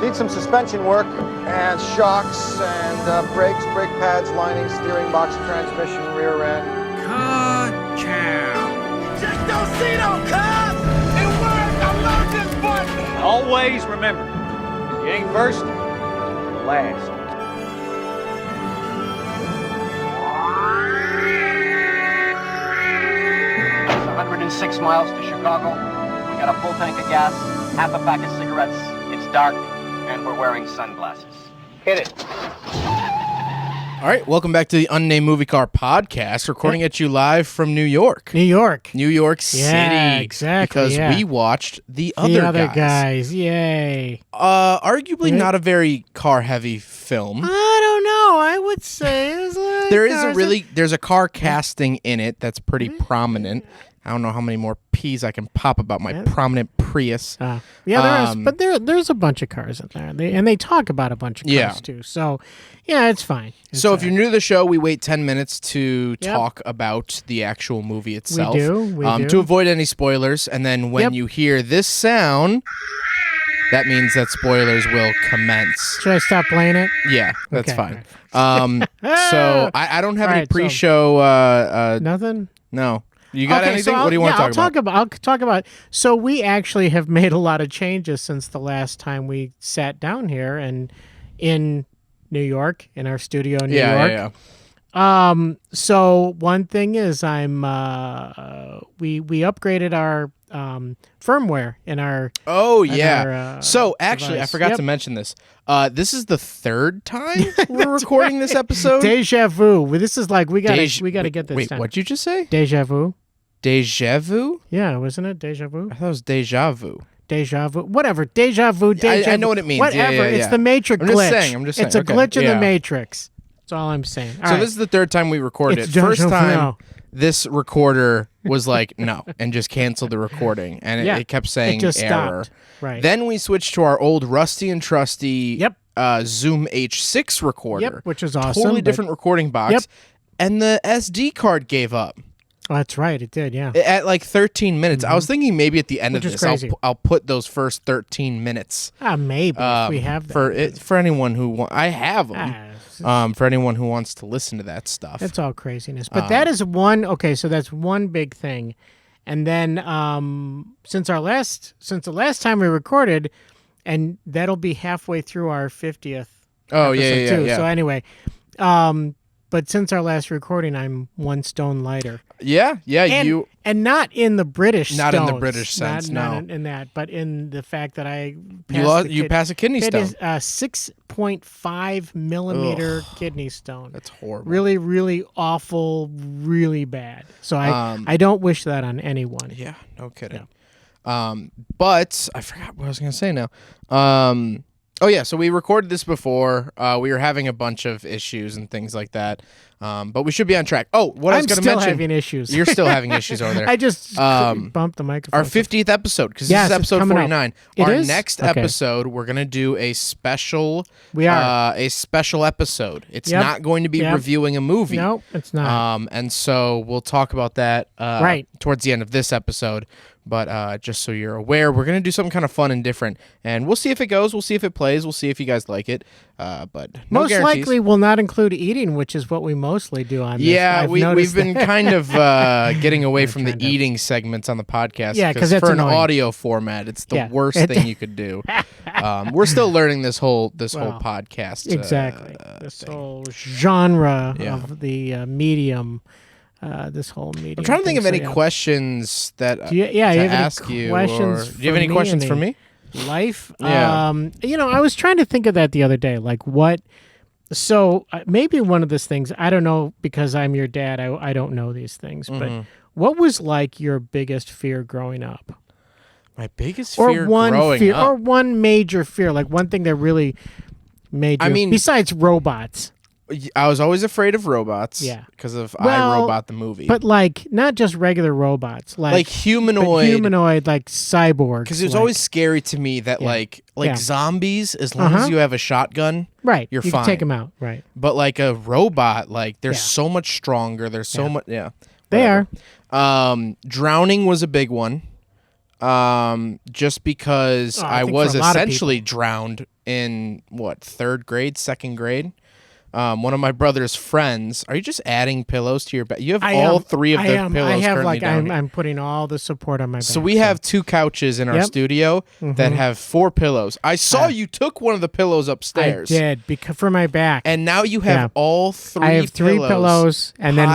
Need some suspension work and shocks and brakes, brake pads, lining, steering box, transmission, rear end. Ka-chow. Just don't see no cars! It works! I love this button! Always remember, if you ain't first, you're last. 106 miles to Chicago. We got a full tank of gas, half a pack of cigarettes. It's dark, and we're wearing sunglasses. Hit it. All right, welcome back to the Unnamed Movie Car Podcast, recording at you live from New York. New York City. Yeah, exactly. Because we watched The Other Guys. Yay. Arguably not a very car-heavy film. I don't know. I would say it's like there's a car casting in it that's pretty prominent. I don't know how many more P's I can pop about my prominent Prius. Yeah, there is, but there's a bunch of cars in there, and they talk about a bunch of cars too. So, yeah, it's fine. So if you're new to the show, we wait 10 minutes to talk about the actual movie itself. We do. To avoid any spoilers, and then when you hear this sound, that means that spoilers will commence. Should I stop playing it? Yeah, that's Okay, fine. So I don't have any pre-show. Nothing? No. You got anything? So what do you want to talk about? I'll talk about. So we actually have made a lot of changes since the last time we sat down here and in New York, in our studio in New York. Yeah. So one thing is we upgraded our firmware in our So actually, device. I forgot to mention this. This is the third time we're recording this episode. Deja vu. This is like we got to get this. Wait, down. what'd you just say? Deja vu. Deja vu? Yeah, wasn't it deja vu? I thought it was deja vu. Deja vu. Whatever. Deja vu. Deja I know what it means. Whatever. Yeah. It's the Matrix I'm glitch. just saying. It's a Okay. glitch in the Matrix. That's all I'm saying. All so right. this is the third time we recorded It's it. First deja vu time, now. this recorder was like, no, and just canceled the recording. And it kept saying just error. stopped. Right. Then we switched to our old rusty and trusty Zoom H6 recorder. which is awesome. Totally different recording box. Yep. And the SD card gave up. Oh, that's right. It did, yeah. At like 13 minutes. I was thinking maybe at the end Which of is this, crazy. I'll put those first 13 minutes. Maybe if we have that. For anyone who I have them. For anyone who wants to listen to that stuff. That's all craziness. But that is one. Okay, so that's one big thing. And then since the last time we recorded, and that'll be halfway through our 50th. Oh episode too. yeah. So anyway, but since our last recording, I'm one stone lighter. Yeah, And not in the British Not in the stones. British sense, not in that, but in the fact that I you pass a kidney stone. It is a 6.5 millimeter kidney stone. That's horrible. Really, really awful, really bad. So I don't wish that on anyone. Yeah, no kidding. Yeah. But I forgot what I was going to say now. So we recorded this before. We were having a bunch of issues and things like that. But we should be on track. Oh, what I was going to mention. I'm still having issues. You're still having issues over there. I just bumped the microphone. Our 50th episode, because Yes, this is it's episode coming 49. up. Our It is? next Okay. episode, we're going to do a special. We are. A special episode. It's Yep. not going to be Yep. reviewing a movie. No, it's not. And so we'll talk about that Right. towards the end of this episode. But just so you're aware, we're going to do something kind of fun and different. And we'll see if it goes. We'll see if it plays. We'll see if you guys like it. But no Most guarantees. likely will not include eating, which is what we mostly do on this. Yeah, I've we've noticed been that. kind of getting away from the trying to- eating segments on the podcast. Yeah, 'cause that's for an annoying. audio format, it's the Yeah. worst thing you could do. We're still learning this whole podcast. Exactly. This thing. whole genre Yeah. of the medium. This whole medium. I'm trying to think of thing, any so, questions that Do you, yeah, to you have ask any you. questions Or, do you have any questions for me? Life. Yeah. I was trying to think of that the other day. Like what? So maybe one of those things. I don't know because I'm your dad. I don't know these things. But what was like your biggest fear growing up? My biggest fear Or growing one major fear, like one thing that really made you. I mean- besides robots. I was always afraid of robots. Yeah. Because of Well, iRobot the movie. But like not just regular robots, like but humanoid. like cyborgs. Because it was like- always scary to me that Yeah. zombies, as long as you have a shotgun, right. you're you fine. can take them out. Right. But like a robot, like they're Yeah. so much stronger. They're so much. Yeah. They whatever. Drowning was a big one. Just because I I think was for a lot of essentially drowned in third grade, second grade. One of my brother's friends. Are you just adding pillows to your bed? You have all three of the pillows I have currently down here. I'm putting all the support on my back. So we have 2 couches in our studio that have 4 pillows. I saw you took one of the pillows upstairs. I did because for my back. And now you have all 3 I have 3 pillows and then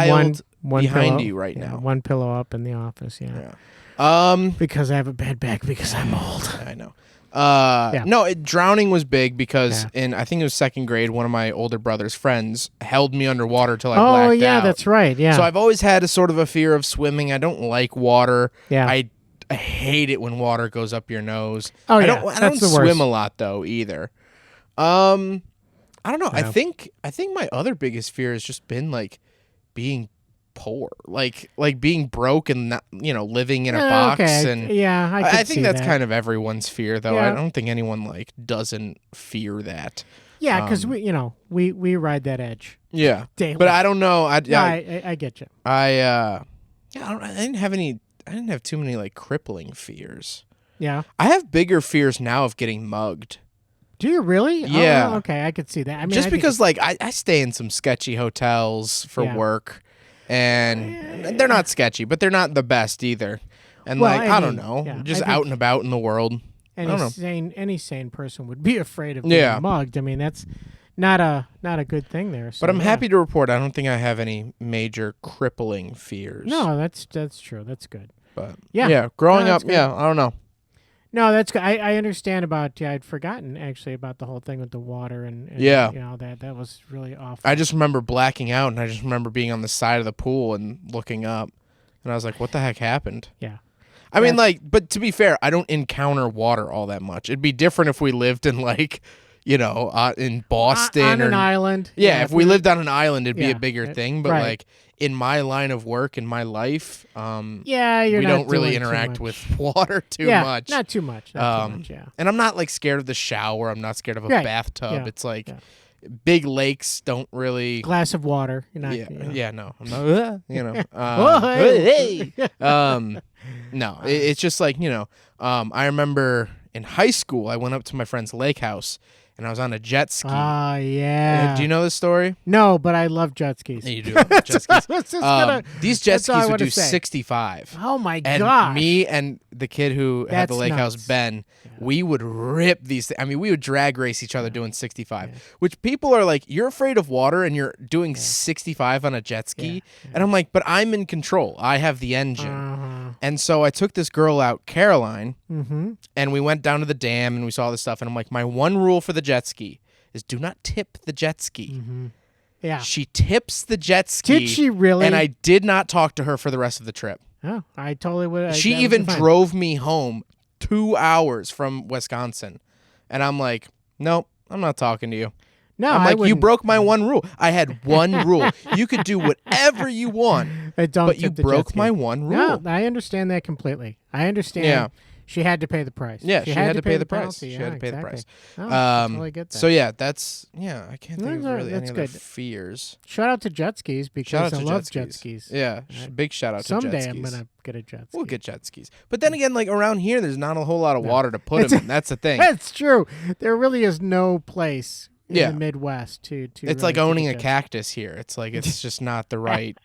one behind pillow, you right now. One pillow up in the office, because I have a bad back because I'm old. I know. No, drowning was big because in I think it was second grade, one of my older brother's friends held me underwater till I blacked out. Oh yeah, that's right. Yeah. So I've always had a sort of a fear of swimming. I don't like water. Yeah. I hate it when water goes up your nose. Oh I yeah, don't the swim worst. a lot though either. I don't know. Yeah. I think my other biggest fear has just been like being poor, like being broke and not, living in a box. Okay. And Yeah, I think that's that. kind of everyone's fear, though. Yeah. I don't think anyone like doesn't fear that. Yeah, because we ride that edge. Yeah, Daily. but I don't know. I get you. I didn't have too many like crippling fears. Yeah. I have bigger fears now of getting mugged. Do you really? Yeah. Oh, okay, I could see that. I mean, Just because like I stay in some sketchy hotels for work, and they're not sketchy, but they're not the best either. And Well, I don't know, yeah, just I think out and about in the world. I don't know. any sane person would be afraid of being mugged. I mean, that's not a good thing there. So, But I'm happy to report I don't think I have any major crippling fears. No, that's true. That's good. But Yeah. growing No, up, that's good. I don't know. No, that's good. I understand about. Yeah, I'd forgotten actually about the whole thing with the water and that was really awful. I just remember blacking out, and I just remember being on the side of the pool and looking up, and I was like, "What the heck happened?" Yeah. I mean, but to be fair, I don't encounter water all that much. It'd be different if we lived in in Boston on or an island. Yeah, if we lived on an island, it'd be Yeah, a bigger thing. But right. like in my line of work, in my life, we we don't really interact with water too much. Not too much. Not too much. Yeah. And I'm not like scared of the shower. I'm not scared of a Right. bathtub. Yeah. It's like big lakes don't really. Glass of water. You're not. No, I'm not. Hey. No, it's just like I remember in high school I went up to my friend's lake house and I was on a jet ski. Ah, yeah. Do you know this story? No, but I love jet skis. You do love jet skis. These jet that's all I skis would wanted do to say. 65. Oh my And gosh. me and the kid who had the That's lake house, nuts. Ben, we would rip these. I mean, we would drag race each other doing 65, which people are like, you're afraid of water and you're doing 65 on a jet ski. And I'm like, but I'm in control. I have the engine. And so I took this girl out, Caroline, and we went down to the dam and we saw this stuff. And I'm like, my one rule for the jet ski is do not tip the jet ski. Yeah. She tips the jet ski. Did she really? And I did not talk to her for the rest of the trip. Oh, I totally would. She even drove me home 2 hours from Wisconsin. And I'm like, nope, I'm not talking to you. No, I'm I like, you wouldn't. broke my one rule. I had one rule. You could do whatever you want, Don't but you tip the jet broke ski. my one rule. No, I understand that completely. I understand. Yeah. She had to pay the price. Yeah, she had to pay the price. penalty. She Yeah, had to pay the exactly. price. No, I totally get that. So yeah, I can't think of No, really any that's other good. fears. Shout out to jet skis Shout because out I to love jet jet skis. Yeah, big shout out to jet Someday skis. I'm gonna get a jet ski. We'll get jet skis. But then again, like around here, there's not a whole lot of water to put them in. That's the thing. That's true. There really is no place in Yeah. the Midwest to. It's really like take owning a jet ski. cactus here. It's like it's just not the right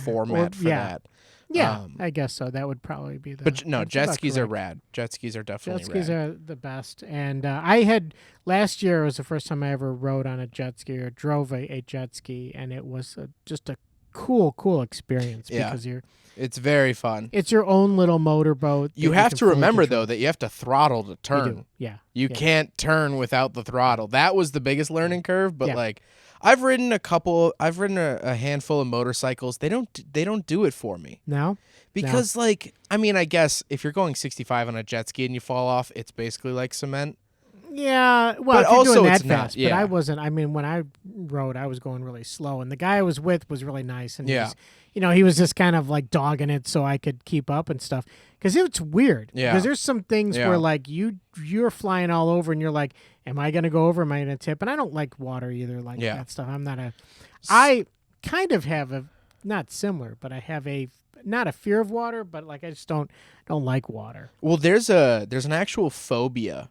format for yeah. that. Yeah, I guess so. That would probably be the. But no, that's jet about skis are correct. rad. Jet skis are definitely Jet skis rad. are the best. And I had last year was the first time I ever rode on a jet ski or drove a jet ski, and it was just a cool experience Yeah. because It's very fun. it's your own little motorboat. You that have can to fully remember control. though that you have to throttle to You turn. do. Yeah. You Yeah. can't turn without the throttle. That was the biggest learning curve. But Yeah. like, I've ridden a handful of motorcycles. They don't do it for me No. because like, I mean, I guess if you're going 65 on a jet ski and you fall off, it's basically like cement. Yeah, well, But if you're also doing that it's not, fast. But yeah. I wasn't. I mean, when I rode, I was going really slow, and the guy I was with was really nice, and Yeah. he was just kind of like dogging it so I could keep up and stuff. Because it's weird. Yeah. Because there's some things Yeah. where like you're flying all over, and you're like, am I gonna go over? Am I gonna tip? And I don't like water either, like Yeah. that stuff. I'm not a. I kind of have a not similar, but I have a not a fear of water, but like I just don't like water. Well, there's an actual phobia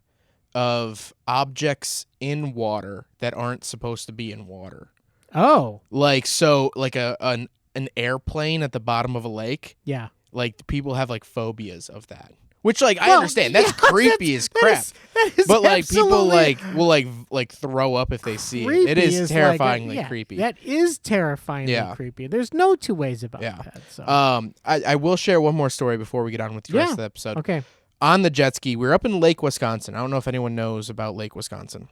of objects in water that aren't supposed to be in water. Oh. Like an airplane at the bottom of a lake. Yeah. Like people have like phobias of that. Which I understand. That's creepy as crap. That is but like people absolutely will throw up if they see it. creepy. It is terrifyingly yeah, creepy. That is terrifyingly creepy. There's no two ways about that. So. I will share one more story before we get on with the rest of the episode. Okay. On the jet ski, we were up in Lake Wisconsin. I don't know if anyone knows about Lake Wisconsin.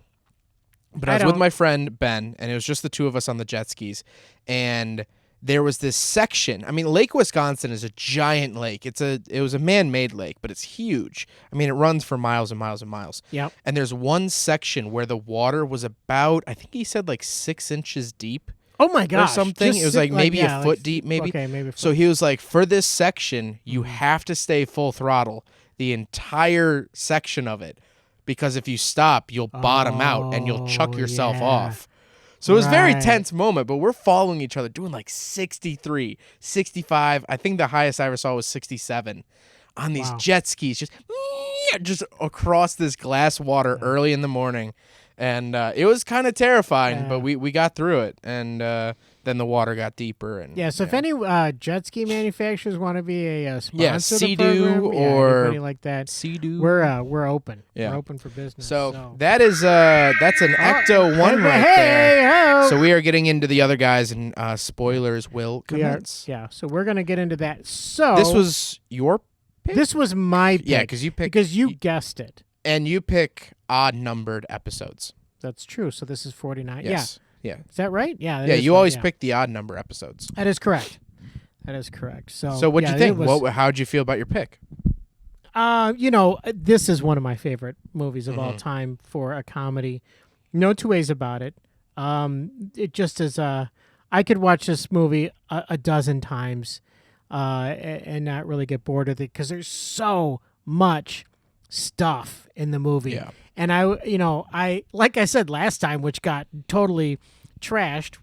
But I was with my friend Ben, and it was just the two of us on the jet skis. And there was this section. I mean, Lake Wisconsin is a giant lake. It was a man-made lake, but it's huge. I mean, it runs for miles and miles and miles. Yep. And there's one section where the water was about, I think he said like 6 inches deep. Oh my gosh. Or something. It was like maybe a foot deep, maybe. Okay, maybe. So he was like, for this section, you have to stay full throttle the entire section of it, because if you stop, you'll bottom out and you'll chuck yourself off. So it was a very tense moment, but we're following each other, doing like 63, 65. I think the highest I ever saw was 67 on these jet skis, just across this glass water early in the morning. And it was kind of terrifying, but we got through it. And then the water got deeper. And so if any jet ski manufacturers want to be a sponsor, Sea-Doo or anybody like that, Sea-Doo. We're open. Yeah. We're open for business. So that is that's an Ecto 1 right there. So we are getting into the other guys, and spoilers will commence. So we're gonna get into that. So this was your pick? This was my pick. Yeah, because you picked, because you guessed it. And you pick odd numbered episodes. That's true. So this is 49. Yes. Yeah. Is that right? Yeah. Yeah, you always pick the odd number episodes. That is correct. That is correct. So what'd you think? How'd you feel about your pick? This is one of my favorite movies of all time for a comedy. No two ways about it. It just is. I could watch this movie a dozen times, and not really get bored with it because there's so much stuff in the movie. Yeah. And I like I said last time, which got totally trashed.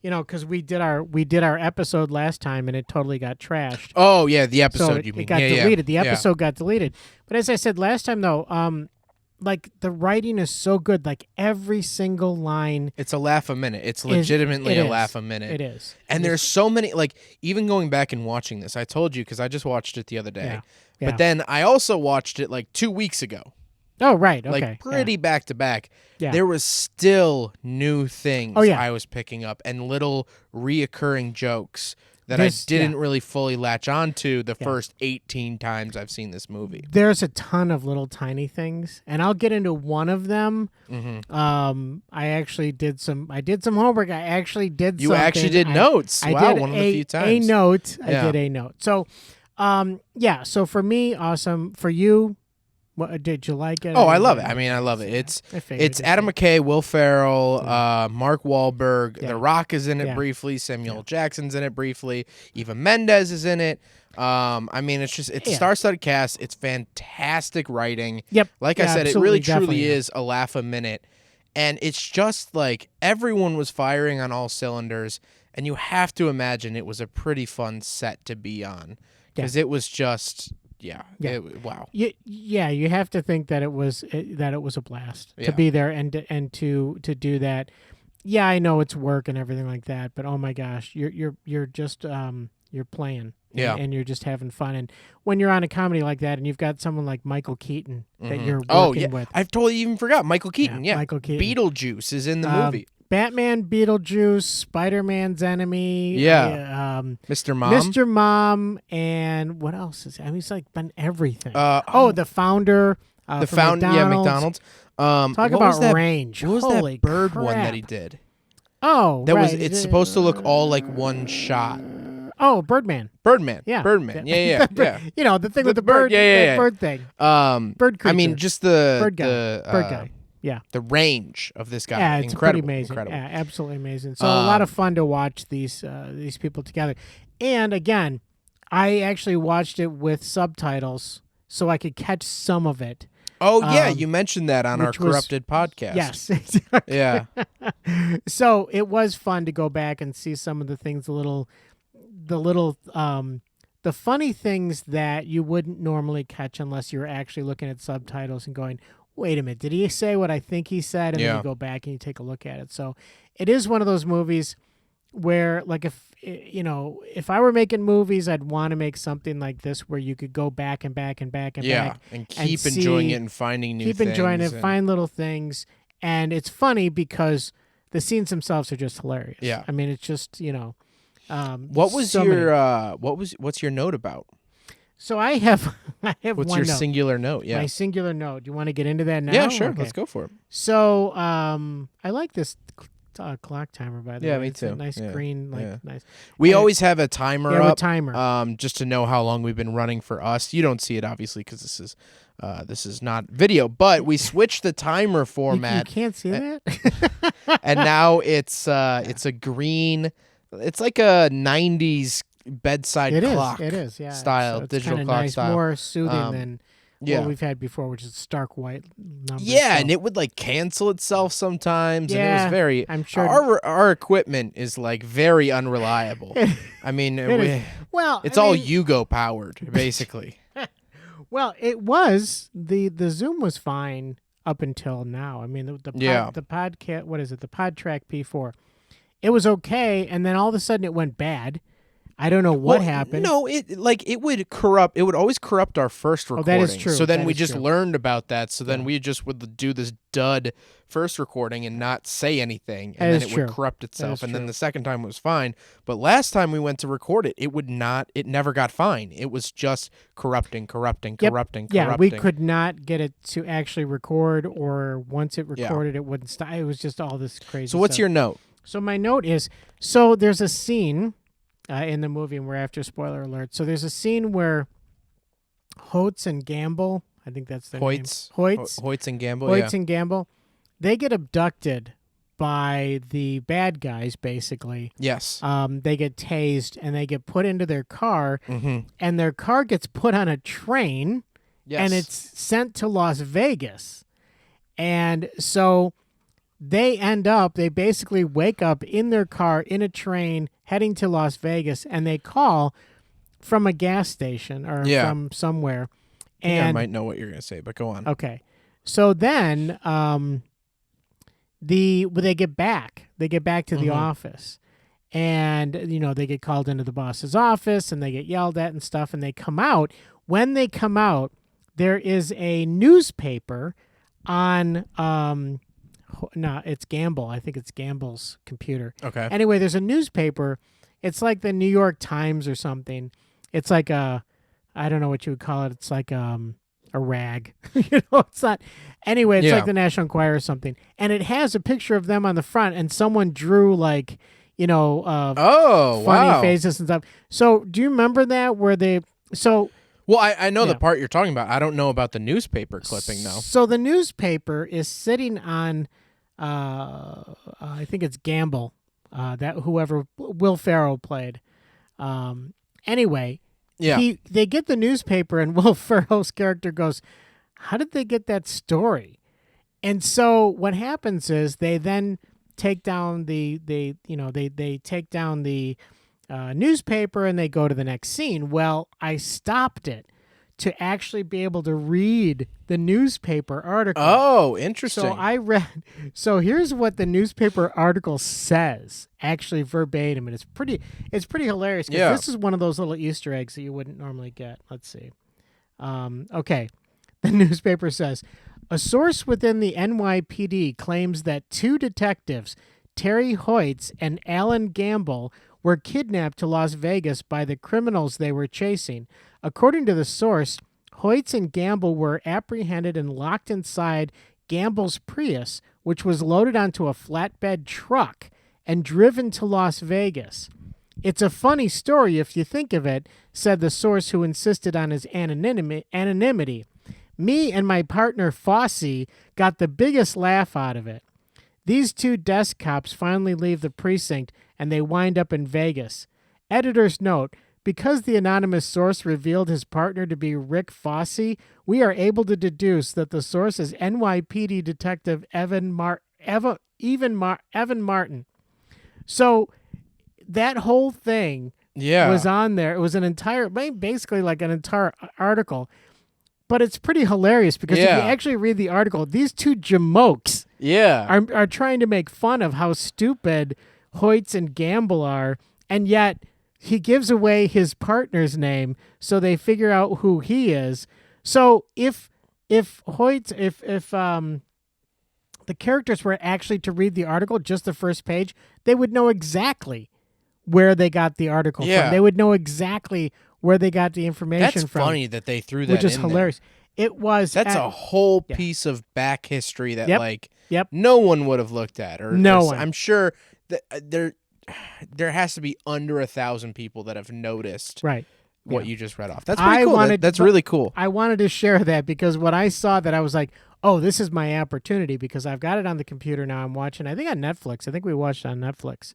Because we did our episode last time and it totally got trashed. Oh yeah, the episode so you mean? It got deleted. The episode got deleted. But as I said last time, though, like the writing is so good. Like every single line. It's a laugh a minute. It's legitimately a laugh a minute. It is. And there's so many. Like even going back and watching this, I told you because I just watched it the other day. Yeah. But then I also watched it like 2 weeks ago. Oh, right. Okay. Like pretty back to back. Yeah. There was still new things I was picking up and little reoccurring jokes that I didn't really fully latch onto the first 18 times I've seen this movie. There's a ton of little tiny things, and I'll get into one of them. I actually did some homework. I actually did You something. actually did notes. I wow, did one of the few times. A note. I did a note. So, so for me, awesome. For you, what did you like it? Oh, I love it. I mean, I love it. It's Adam McKay, Will Ferrell, Mark Wahlberg. The Rock is in it briefly. Samuel Jackson's in it briefly. Eva Mendes is in it. I mean, it's a star-studded cast. It's fantastic writing. Yep. Like I said, it really truly is a laugh a minute. And it's just like everyone was firing on all cylinders. And you have to imagine it was a pretty fun set to be on. Because it was just... wow. You have to think that it was a blast to be there and to do that. Yeah, I know it's work and everything like that, but oh my gosh, you're just you're playing. And you're just having fun. And when you're on a comedy like that and you've got someone like Michael Keaton that you're working with. I've totally even forgot Michael Keaton. Yeah. Michael Keaton. Beetlejuice is in the movie. Batman, Beetlejuice, Spider-Man's enemy. Mr. Mom. Mr. Mom, and what else is? I mean, he's like been everything. The founder. McDonald's. Talk about range. What was Holy that bird crap. one that he did? Oh, It's supposed to look all like one shot. Oh, Birdman. Yeah. Birdman. Yeah. The thing with the bird. Bird thing. Bird creature. I mean, just the bird guy. Bird guy. Yeah. The range of this guy. Yeah, it's incredible. pretty amazing. Incredible. Yeah, absolutely amazing. So a lot of fun to watch these people together. And again, I actually watched it with subtitles so I could catch some of it. Oh, yeah. You mentioned that on our Corrupted podcast. Yes. Exactly. Yeah. So it was fun to go back and see some of the things, the funny things that you wouldn't normally catch unless you're actually looking at subtitles and going, wait a minute, did he say what I think he said? And then you go back and you take a look at it. So it is one of those movies where, like, if I were making movies, I'd want to make something like this where you could go back and back and back and back. And keep enjoying it and finding new things. Keep enjoying it, find little things. And it's funny because the scenes themselves are just hilarious. Yeah. I mean, it's just, what was what's your note about? So I have What's one your note. singular note? Yeah. My singular note. Do you want to get into that now? Yeah, sure. Okay. Let's go for it. So I like this clock timer, by the way. Yeah, me It's too. a nice green, nice. We And always have a timer up. A timer. Just to know how long we've been running for us. You don't see it, obviously, because this is not video, but we switched the timer format. You can't see that? And now it's a green. It's like a 90s bedside clock. It is, yeah. Style so it's digital kinda clock nice, style. more soothing than yeah. what we've had before, which is stark white numbers. Yeah, so. and it would like cancel itself sometimes, and it Yeah, was very. I'm sure our equipment is like very unreliable. I mean, it's all Yugo powered, basically. Well, it was the Zoom was fine up until now. I mean, the podcast. What is it? The PodTrack P4. It was okay, and then all of a sudden it went bad. I don't know what happened. No, it would corrupt. It would always corrupt our first recording. That is true. So then That we is just true. learned about that. So then we just would do this dud first recording and not say anything, and then it would corrupt itself. And then the second time it was fine. But last time we went to record it, it would not. It never got fine. It was just corrupting. Yeah, we could not get it to actually record, or once it recorded, it wouldn't stop. It was just all this crazy. So what's stuff. your note? So my note is, so there's a scene in the movie, and we're after spoiler alert. So there's a scene where Holtz and Gamble, I think that's their name. Hoyts and Gamble. Hoyts and Gamble, they get abducted by the bad guys, basically. Yes. They get tased, and they get put into their car, Mm-hmm. and their car gets put on a train, and it's sent to Las Vegas. And so they basically wake up in their car in a train heading to Las Vegas, and they call from a gas station or from somewhere. And I might know what you're going to say, but go on. Okay. So then they get back to the office, and they get called into the boss's office, and they get yelled at and stuff, and they come out. When they come out, there is a newspaper on no, it's Gamble. I think it's Gamble's computer. Okay. Anyway, there's a newspaper. It's like the New York Times or something. It's like I don't know what you would call it. It's like a rag. It's not. Anyway, it's like the National Enquirer or something. And it has a picture of them on the front, and someone drew like, funny faces and stuff. So do you remember that where they? So. Well, I know the part you're talking about. I don't know about the newspaper clipping, though. So the newspaper is sitting on, I think it's Gamble, that whoever Will Ferrell played. Anyway, they get the newspaper, and Will Ferrell's character goes, "How did they get that story?" And so what happens is they then take down they take down the newspaper, and they go to the next scene. Well, I stopped it to actually be able to read the newspaper article. Oh, interesting. So I read. So here's what the newspaper article says, actually verbatim, and it's pretty hilarious. Because this is one of those little Easter eggs that you wouldn't normally get. Let's see. Okay, the newspaper says, a source within the NYPD claims that two detectives, Terry Hoyts and Alan Gamble, were kidnapped to Las Vegas by the criminals they were chasing. According to the source, Hoyts and Gamble were apprehended and locked inside Gamble's Prius, which was loaded onto a flatbed truck and driven to Las Vegas. It's a funny story if you think of it, said the source, who insisted on his anonymity. Me and my partner Fosse got the biggest laugh out of it. These two desk cops finally leave the precinct, and they wind up in Vegas. Editor's note, because the anonymous source revealed his partner to be Rick Fosse, we are able to deduce that the source is NYPD Detective Evan Martin. So that whole thing was on there. It was basically like an entire article. but it's pretty hilarious because if you actually read the article, these two jamokes are trying to make fun of how stupid Hoyts and Gamble are, and yet he gives away his partner's name, so they figure out who he is. So if Hoyts, if the characters were actually to read the article, just the first page, they would know exactly where they got the article from. They would know exactly where they got the information from. That's funny that they threw that in which is hilarious. There. It was. That's a whole piece of back history that Yep. no one would have looked at. No one. I'm sure that there has to be under 1,000 people that have noticed what you just read off. That's pretty cool. That's really cool. I wanted to share that because when I saw that, I was like, oh, this is my opportunity because I've got it on the computer now. I'm watching, I think on Netflix. I think we watched it on Netflix.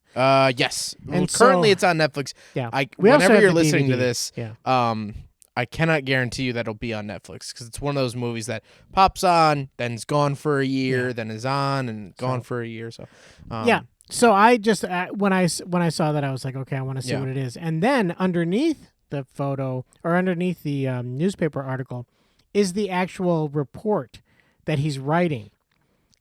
Yes. And currently it's on Netflix. Yeah. Whenever you're listening to this, yeah. I cannot guarantee you that it'll be on Netflix because it's one of those movies that pops on, then is gone for a year, then is on and gone for a year. So, yeah. So I just when I saw that, I was like, okay, I want to see what it is. And then underneath the photo or underneath the newspaper article is the actual report that he's writing.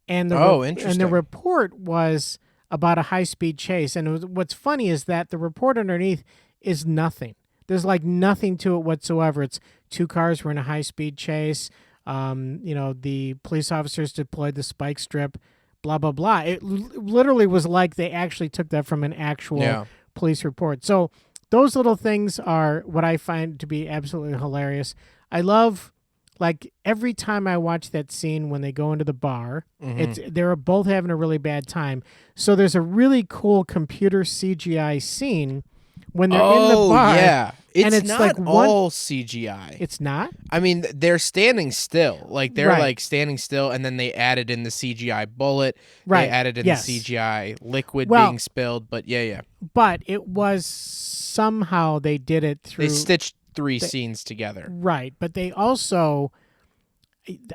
And interesting. And the report was about a high-speed chase. And what's funny is that the report underneath is nothing. There's like nothing to it whatsoever. It's two cars were in a high-speed chase. The police officers deployed the spike strip, blah, blah, blah. It literally was like they actually took that from an actual police report. So those little things are what I find to be absolutely hilarious. I love, like, every time I watch that scene when they go into the bar, they're both having a really bad time. So there's a really cool computer CGI scene when they're in the bar. Yeah. It's not like all CGI. It's not? I mean, they're standing still. Like, they're like standing still, and then they added in the CGI bullet. Right. They added in the CGI liquid Well, being spilled. But yeah. But it was somehow they did it through. They stitched three scenes together. Right. But they also,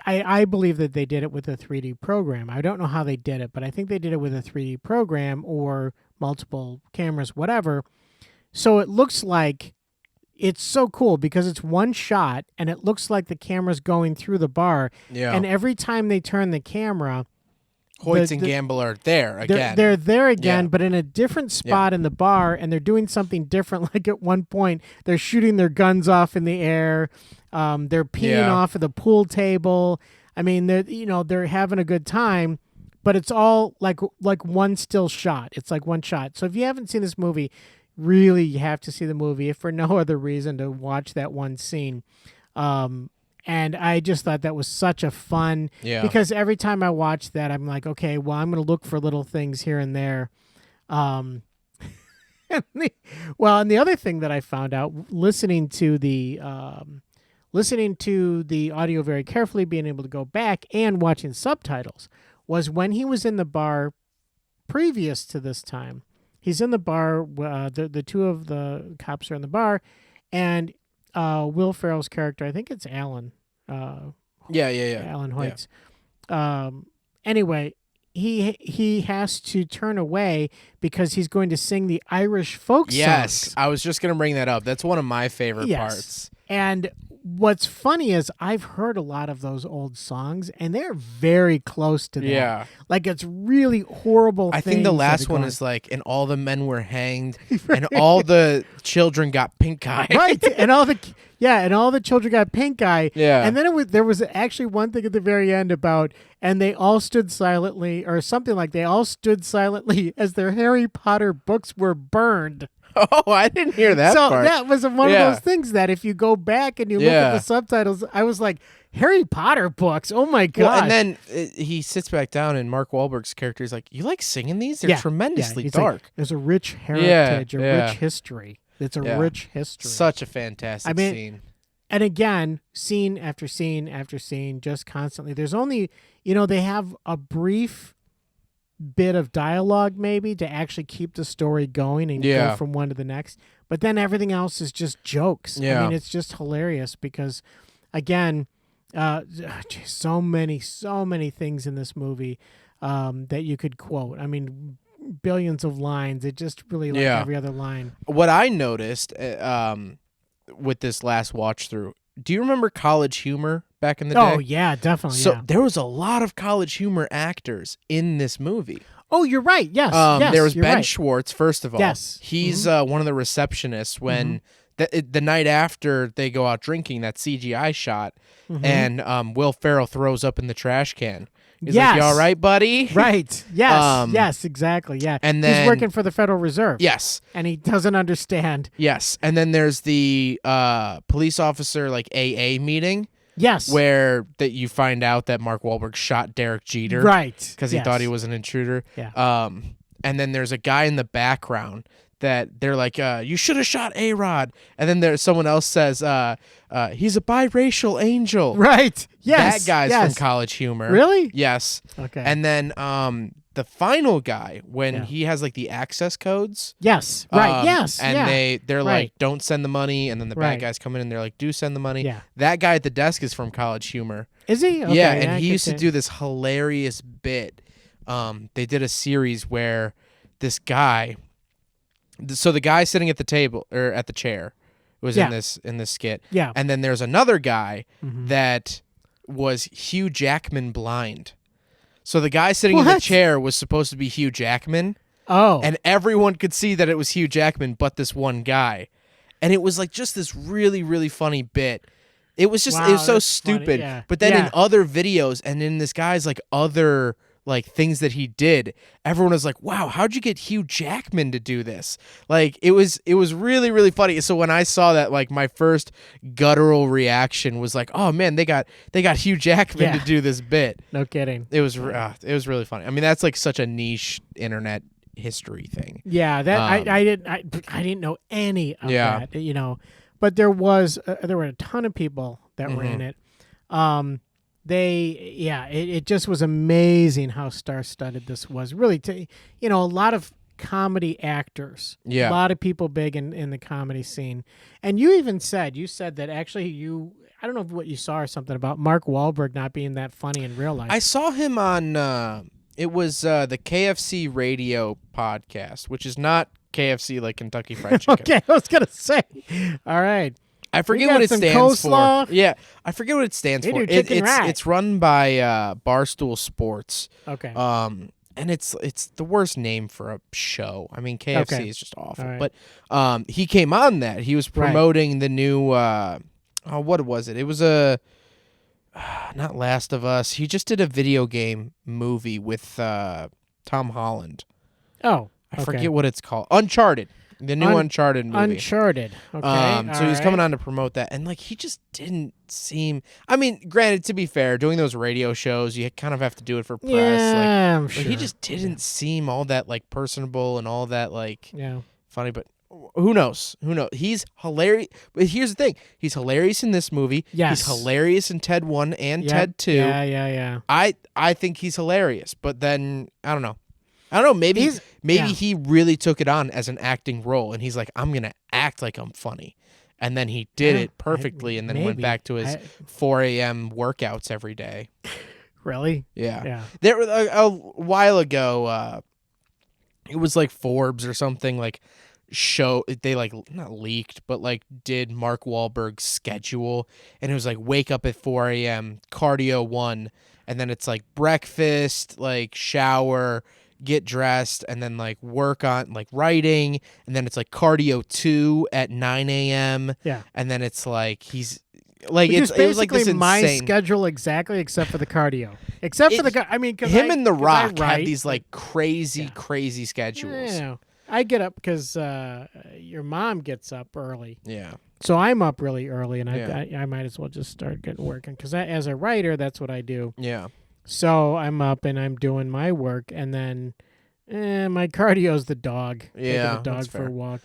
I believe that they did it with a 3D program. I don't know how they did it, but I think they did it with a 3D program or multiple cameras, whatever. So it looks like it's so cool because it's one shot and it looks like the camera's going through the bar. Yeah. And every time they turn the camera, Hoyts and Gamble are there again. They're there again, but in a different spot in the bar, and they're doing something different. Like at one point, they're shooting their guns off in the air. They're peeing off of the pool table. I mean, they're having a good time, but it's all like one still shot. It's like one shot. So if you haven't seen this movie, really you have to see the movie if for no other reason to watch that one scene. And I just thought that was such a fun, because every time I watch that, I'm like, okay, well, I'm going to look for little things here and there. And the other thing that I found out listening to the audio very carefully, being able to go back and watching subtitles, was when he was in the bar previous to this time. He's in the bar. The two of the cops are in the bar, and Will Ferrell's character, I think it's Alan. Alan Hoyts. Yeah. Anyway, he has to turn away because he's going to sing the Irish folk songs. Yes, I was just going to bring that up. That's one of my favorite parts. And what's funny is I've heard a lot of those old songs, and they're very close to that. Yeah. Like, it's really horrible I think the last one is like, and all the men were hanged, and all the children got pink eye. Right, and all the children got pink eye. Yeah. And then there was actually one thing at the very end about, and they all stood silently, or something like they all stood silently as their Harry Potter books were burned. Oh, I didn't hear that part. So that was one of those things that if you go back and you look at the subtitles, I was like, Harry Potter books, oh my God. Well, and then he sits back down and Mark Wahlberg's character is like, you like singing these? They're tremendously dark. Like, there's a rich heritage, rich history. It's a rich history. Such a fantastic scene. And again, scene after scene after scene, just constantly. There's only, they have a brief bit of dialogue maybe to actually keep the story going and go from one to the next. But then everything else is just jokes. Yeah. I mean, it's just hilarious because, again, so many things in this movie that you could quote. I mean, billions of lines. It just really every other line. What I noticed with this last watch through, do you remember College Humor back in the day? Oh yeah, definitely. So yeah. there was a lot of College Humor actors in this movie. Oh, you're right. Yes. Yes. There was you're Ben right. Schwartz, first of all. Yes. He's one of the receptionists when the night after they go out drinking, that CGI shot, and Will Ferrell throws up in the trash can. He's like, "You all right, buddy?" Right. Yes. Yes. Exactly. Yeah. And then he's working for the Federal Reserve. Yes. And he doesn't understand. Yes. And then there's the police officer like AA meeting. Yes. Where that you find out that Mark Wahlberg shot Derek Jeter. Right. Because he thought he was an intruder. Yeah. And then there's a guy in the background that they're like, you should have shot A-Rod. And then there's someone else says, he's a biracial angel. Right. Yes. That guy's yes. from College Humor. Really? Yes. Okay. And then the final guy, when he has like the access codes. Yes. Right. Yes. And they're right. like, don't send the money. And then the bad Right. guys come in and they're like, do send the money. Yeah. That guy at the desk is from College Humor. Is he? Okay, yeah, and he I used to get do this hilarious bit. They did a series where this guy, so the guy sitting at the table or at the chair was in this skit. Yeah. And then there's another guy that was Hugh Jackman blind. So the guy sitting in the chair was supposed to be Hugh Jackman. Oh. And everyone could see that it was Hugh Jackman, but this one guy. And it was like just this really, really funny bit. It was just, it was so stupid. Yeah. But then in other videos and in this guy's like other like things that he did, everyone was like, wow, how'd you get Hugh Jackman to do this? Like it was really, really funny. So when I saw that, like my first guttural reaction was like, oh man, they got Hugh Jackman to do this bit. No kidding. It was really funny. I mean, that's like such a niche internet history thing. Yeah, that I didn't know any of that, you know. But there were a ton of people that were in it. It just was amazing how star-studded this was. Really, a lot of comedy actors. Yeah. A lot of people big in the comedy scene. And you said that actually I don't know what you saw or something about Mark Wahlberg not being that funny in real life. I saw him on it was the KFC radio podcast, which is not KFC like Kentucky Fried Chicken. Okay, I was gonna say. All right. I forget got what it some stands coleslaw. for. Yeah, I forget what it stands They for. do chicken rack. It's run by Barstool Sports. Okay. And it's the worst name for a show. I mean, KFC is just awful. Right. But he came on that. He was promoting the new what was it? It was not Last of Us. He just did a video game movie with Tom Holland. Oh. I forget what it's called. Uncharted. The new Uncharted movie. Uncharted. Okay. So he's coming on to promote that, and like he just didn't seem. I mean, granted, to be fair, doing those radio shows, you kind of have to do it for press. Yeah, I'm but sure. he just didn't seem all that like personable and all that like funny. But who knows? Who knows? He's hilarious. But here's the thing: he's hilarious in this movie. Yes. He's hilarious in Ted 1 and Ted 2. Yeah. I think he's hilarious, but then I don't know. Maybe he really took it on as an acting role, and he's like, I'm gonna act like I'm funny, and then he did it perfectly, and then went back to his 4 a.m. workouts every day. Really? Yeah. There a while ago, it was like Forbes or something like they like not leaked, but like did Mark Wahlberg's schedule, and it was like wake up at 4 a.m. cardio 1, and then it's like breakfast, like shower, get dressed, and then like work on like writing, and then it's like cardio 2 at 9 a.m. Yeah. And then it's like he's like it was like this my insane schedule exactly, except for the cardio. Except for the I mean, cause him and The Rock had had these like crazy schedules. Yeah. I get up because your mom gets up early. Yeah. So I'm up really early, and I might as well just start getting working because as a writer, that's what I do. Yeah. So I'm up and I'm doing my work, and then my cardio's the dog. Yeah, taking the dog that's for fair. a walk.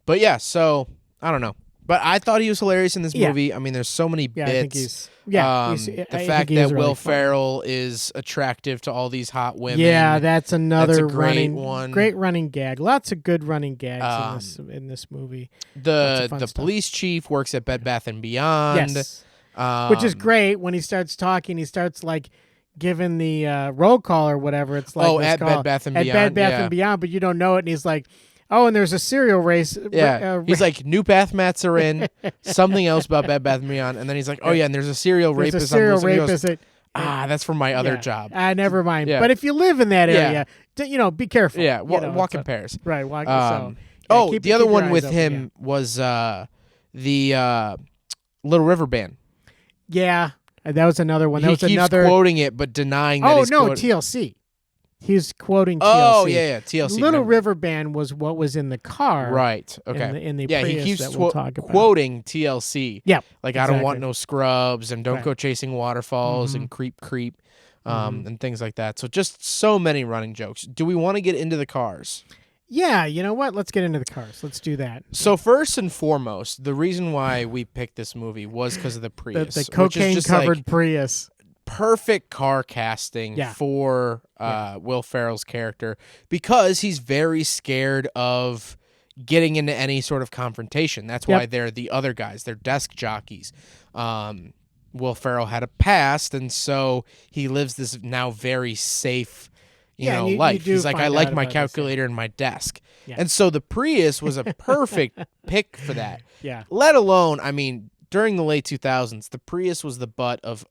But yeah, so I don't know. But I thought he was hilarious in this movie. I mean, there's so many bits. I think he's the fact that Will Ferrell is attractive to all these hot women. Yeah, that's another great one. Great running gag. Lots of good running gags in this movie. The police chief works at Bed Bath & Beyond. Yes. Which is great. When he starts talking, he starts like giving the roll call or whatever. It's like at Bed Bath & Beyond. At Bed Bath & Beyond, but you don't know it. And he's like, Oh, and there's a cereal race. Yeah, he's like, new bath mats are in. Something else about Bed Bath & Beyond, and then he's like, oh yeah, and there's a serial there's rapist. a serial on the list. And he rapist. goes, that's from my other job. Never mind. Yeah. But if you live in that area, be careful. Yeah, You know, walk in so- pairs. Right. Walk. The other one with him was the Little River Band. Yeah, that was another one. That He was keeps another. quoting it, but denying that Oh he's no, quoting. TLC. He's quoting TLC. Oh yeah, TLC. Little remember. River Band was what was in the car. Right. Okay. In the yeah, Prius he keeps that we'll talk about. quoting TLC. Yep. Like I don't want exactly. no scrubs and don't Right. go chasing waterfalls and creep, and things like that. So just so many running jokes. Do we want to get into the cars? Yeah, you know what? Let's get into the cars. Let's do that. So first and foremost, the reason why we picked this movie was because of the Prius, The which is just cocaine-covered like Prius. perfect car casting Yeah. for Will Ferrell's character because he's very scared of getting into any sort of confrontation. That's why they're the other guys. They're desk jockeys. Will Ferrell had a past, and so he lives this now very safe life. do He's like, I find like out my about this, calculator and my desk. Yeah. And so the Prius was a perfect pick for that. Yeah. Let alone, I mean, during the late 2000s, the Prius was the butt of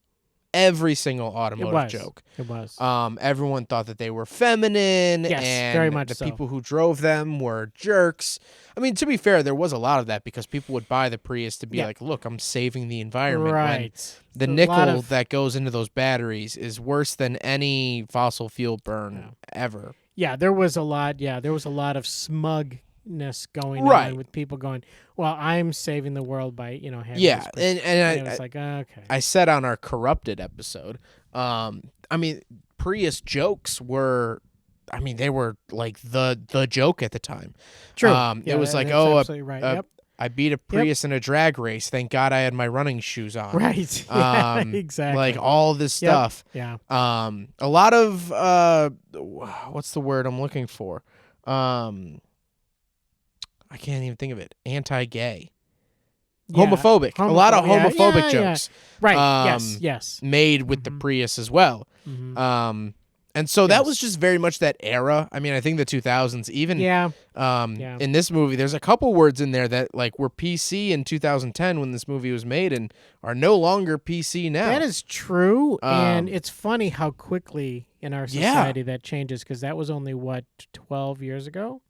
every single automotive joke. It was. Everyone thought that they were feminine, Yes, and very much the so. people who drove them were jerks. I mean, to be fair, there was a lot of that because people would buy the Prius to be like, look, I'm saving the environment. When Right. the A lot nickel of- that goes into those batteries is worse than any fossil fuel burn ever. Yeah, there was a lot. Yeah, there was a lot of smugness going Right. on with people going, "Well, I'm saving the world by having Yeah, this person." and it was like, okay, I said on our Corrupted episode, I mean, Prius jokes were, I mean, they were like the joke at the time. true. It was like, that's oh, absolutely right. Yep. I beat a Prius in a drag race. Thank God I had my running shoes on. Right. Yeah, Um, exactly. Like all this Yep. stuff. Yeah. A lot of what's the word I'm looking for? I can't even think of it. Anti-gay. Yeah. Homophobic. A lot of Yeah, homophobic yeah. jokes. Right. Yes. Made with the Prius as well. Mhm. And so that Yes. was just very much that era. I mean, I think the 2000s, even Yeah. in this movie, there's a couple words in there that like were PC in 2010 when this movie was made and are no longer PC now. That is true, and Um, it's funny how quickly in our society that changes because that was only 12 years ago.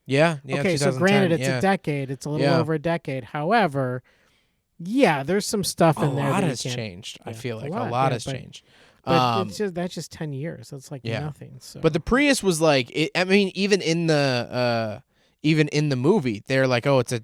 yeah. Okay, so 2010, granted, it's yeah. a decade. It's a little Yeah. over a decade. However, yeah, there's some stuff A in there lot that you has can't- changed. I yeah, feel a like lot, a lot yeah, has but- changed. But that's just 10 years. That's like Yeah. nothing. So. But the Prius was like, I mean, even in the movie, they're like, oh, it's a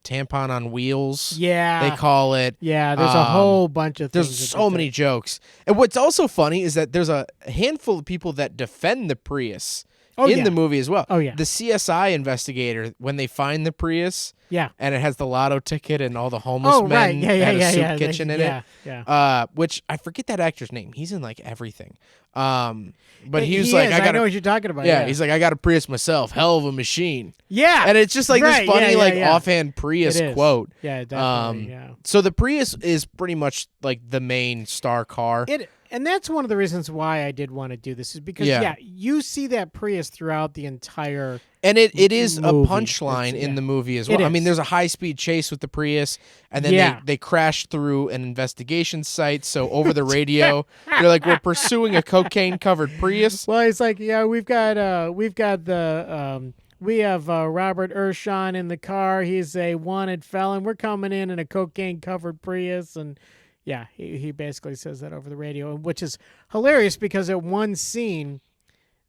tampon on wheels. yeah, They call it. yeah. There's a whole bunch of things. There's that so they many do. jokes. And what's also funny is that there's a handful of people that defend the Prius in yeah. the movie as well. Oh, yeah. The CSI investigator, when they find the Prius Yeah. and it has the lotto ticket and all the homeless Oh, men right. Yeah, yeah, at a yeah, soup yeah. kitchen in yeah, it. Yeah. Which I forget that actor's name. He's in like everything. But he was He like, is. I got know what you're talking about. yeah, he's like, I got a Prius myself. Hell of a machine. yeah. And it's just like Right, this funny, yeah, like yeah. offhand Prius It is. quote. Yeah, definitely. Yeah. So the Prius is pretty much like the main star car. And that's one of the reasons why I did want to do this is because Yeah. you see that Prius throughout the entire And it is a movie. punchline It's- in yeah. the movie as It well. I mean, is. there's a high speed chase with the Prius, and then Yeah. they crash through an investigation site. So over the radio, they're like, "We're pursuing a cocaine covered Prius." Well, it's like, yeah, we have Robert Urshon in the car. He's a wanted felon. We're coming in a cocaine covered Prius, and yeah, he basically says that over the radio, which is hilarious because at one scene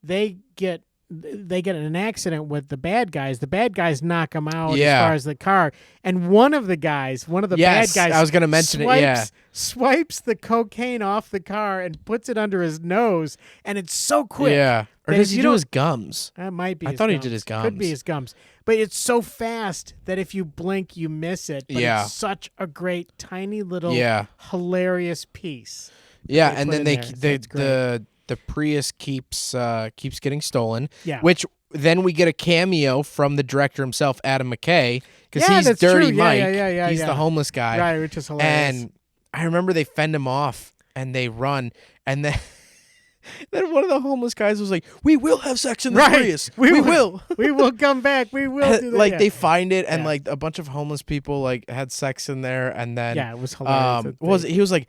they get in an accident with the bad guys. The bad guys knock them out Yeah. as far as the car, and one of the Yes, bad guys, I was gonna mention it, yeah. swipes the cocaine off the car and puts it under his nose, and it's so quick. Yeah, or that does if he you do don't- his gums? That might be. I his thought he gums. did his Could be gums. his gums, but it's so fast that if you blink, you miss it. But Yeah. it's such a great, tiny little, Yeah. hilarious piece. Yeah, they and put then in there, so it's the Prius keeps getting stolen. Yeah. Which then we get a cameo from the director himself, Adam McKay, because Yeah, he's that's Dirty true. Yeah, Mike. yeah, He's yeah. the homeless guy. Right, which is hilarious. And I remember they fend him off and they run, and then Then one of the homeless guys was like, "We will have sex in the Prius. We will. We will come back. We will do that." Like yeah. they find it, and like a bunch of homeless people like had sex in there, and then it was hilarious. he was like,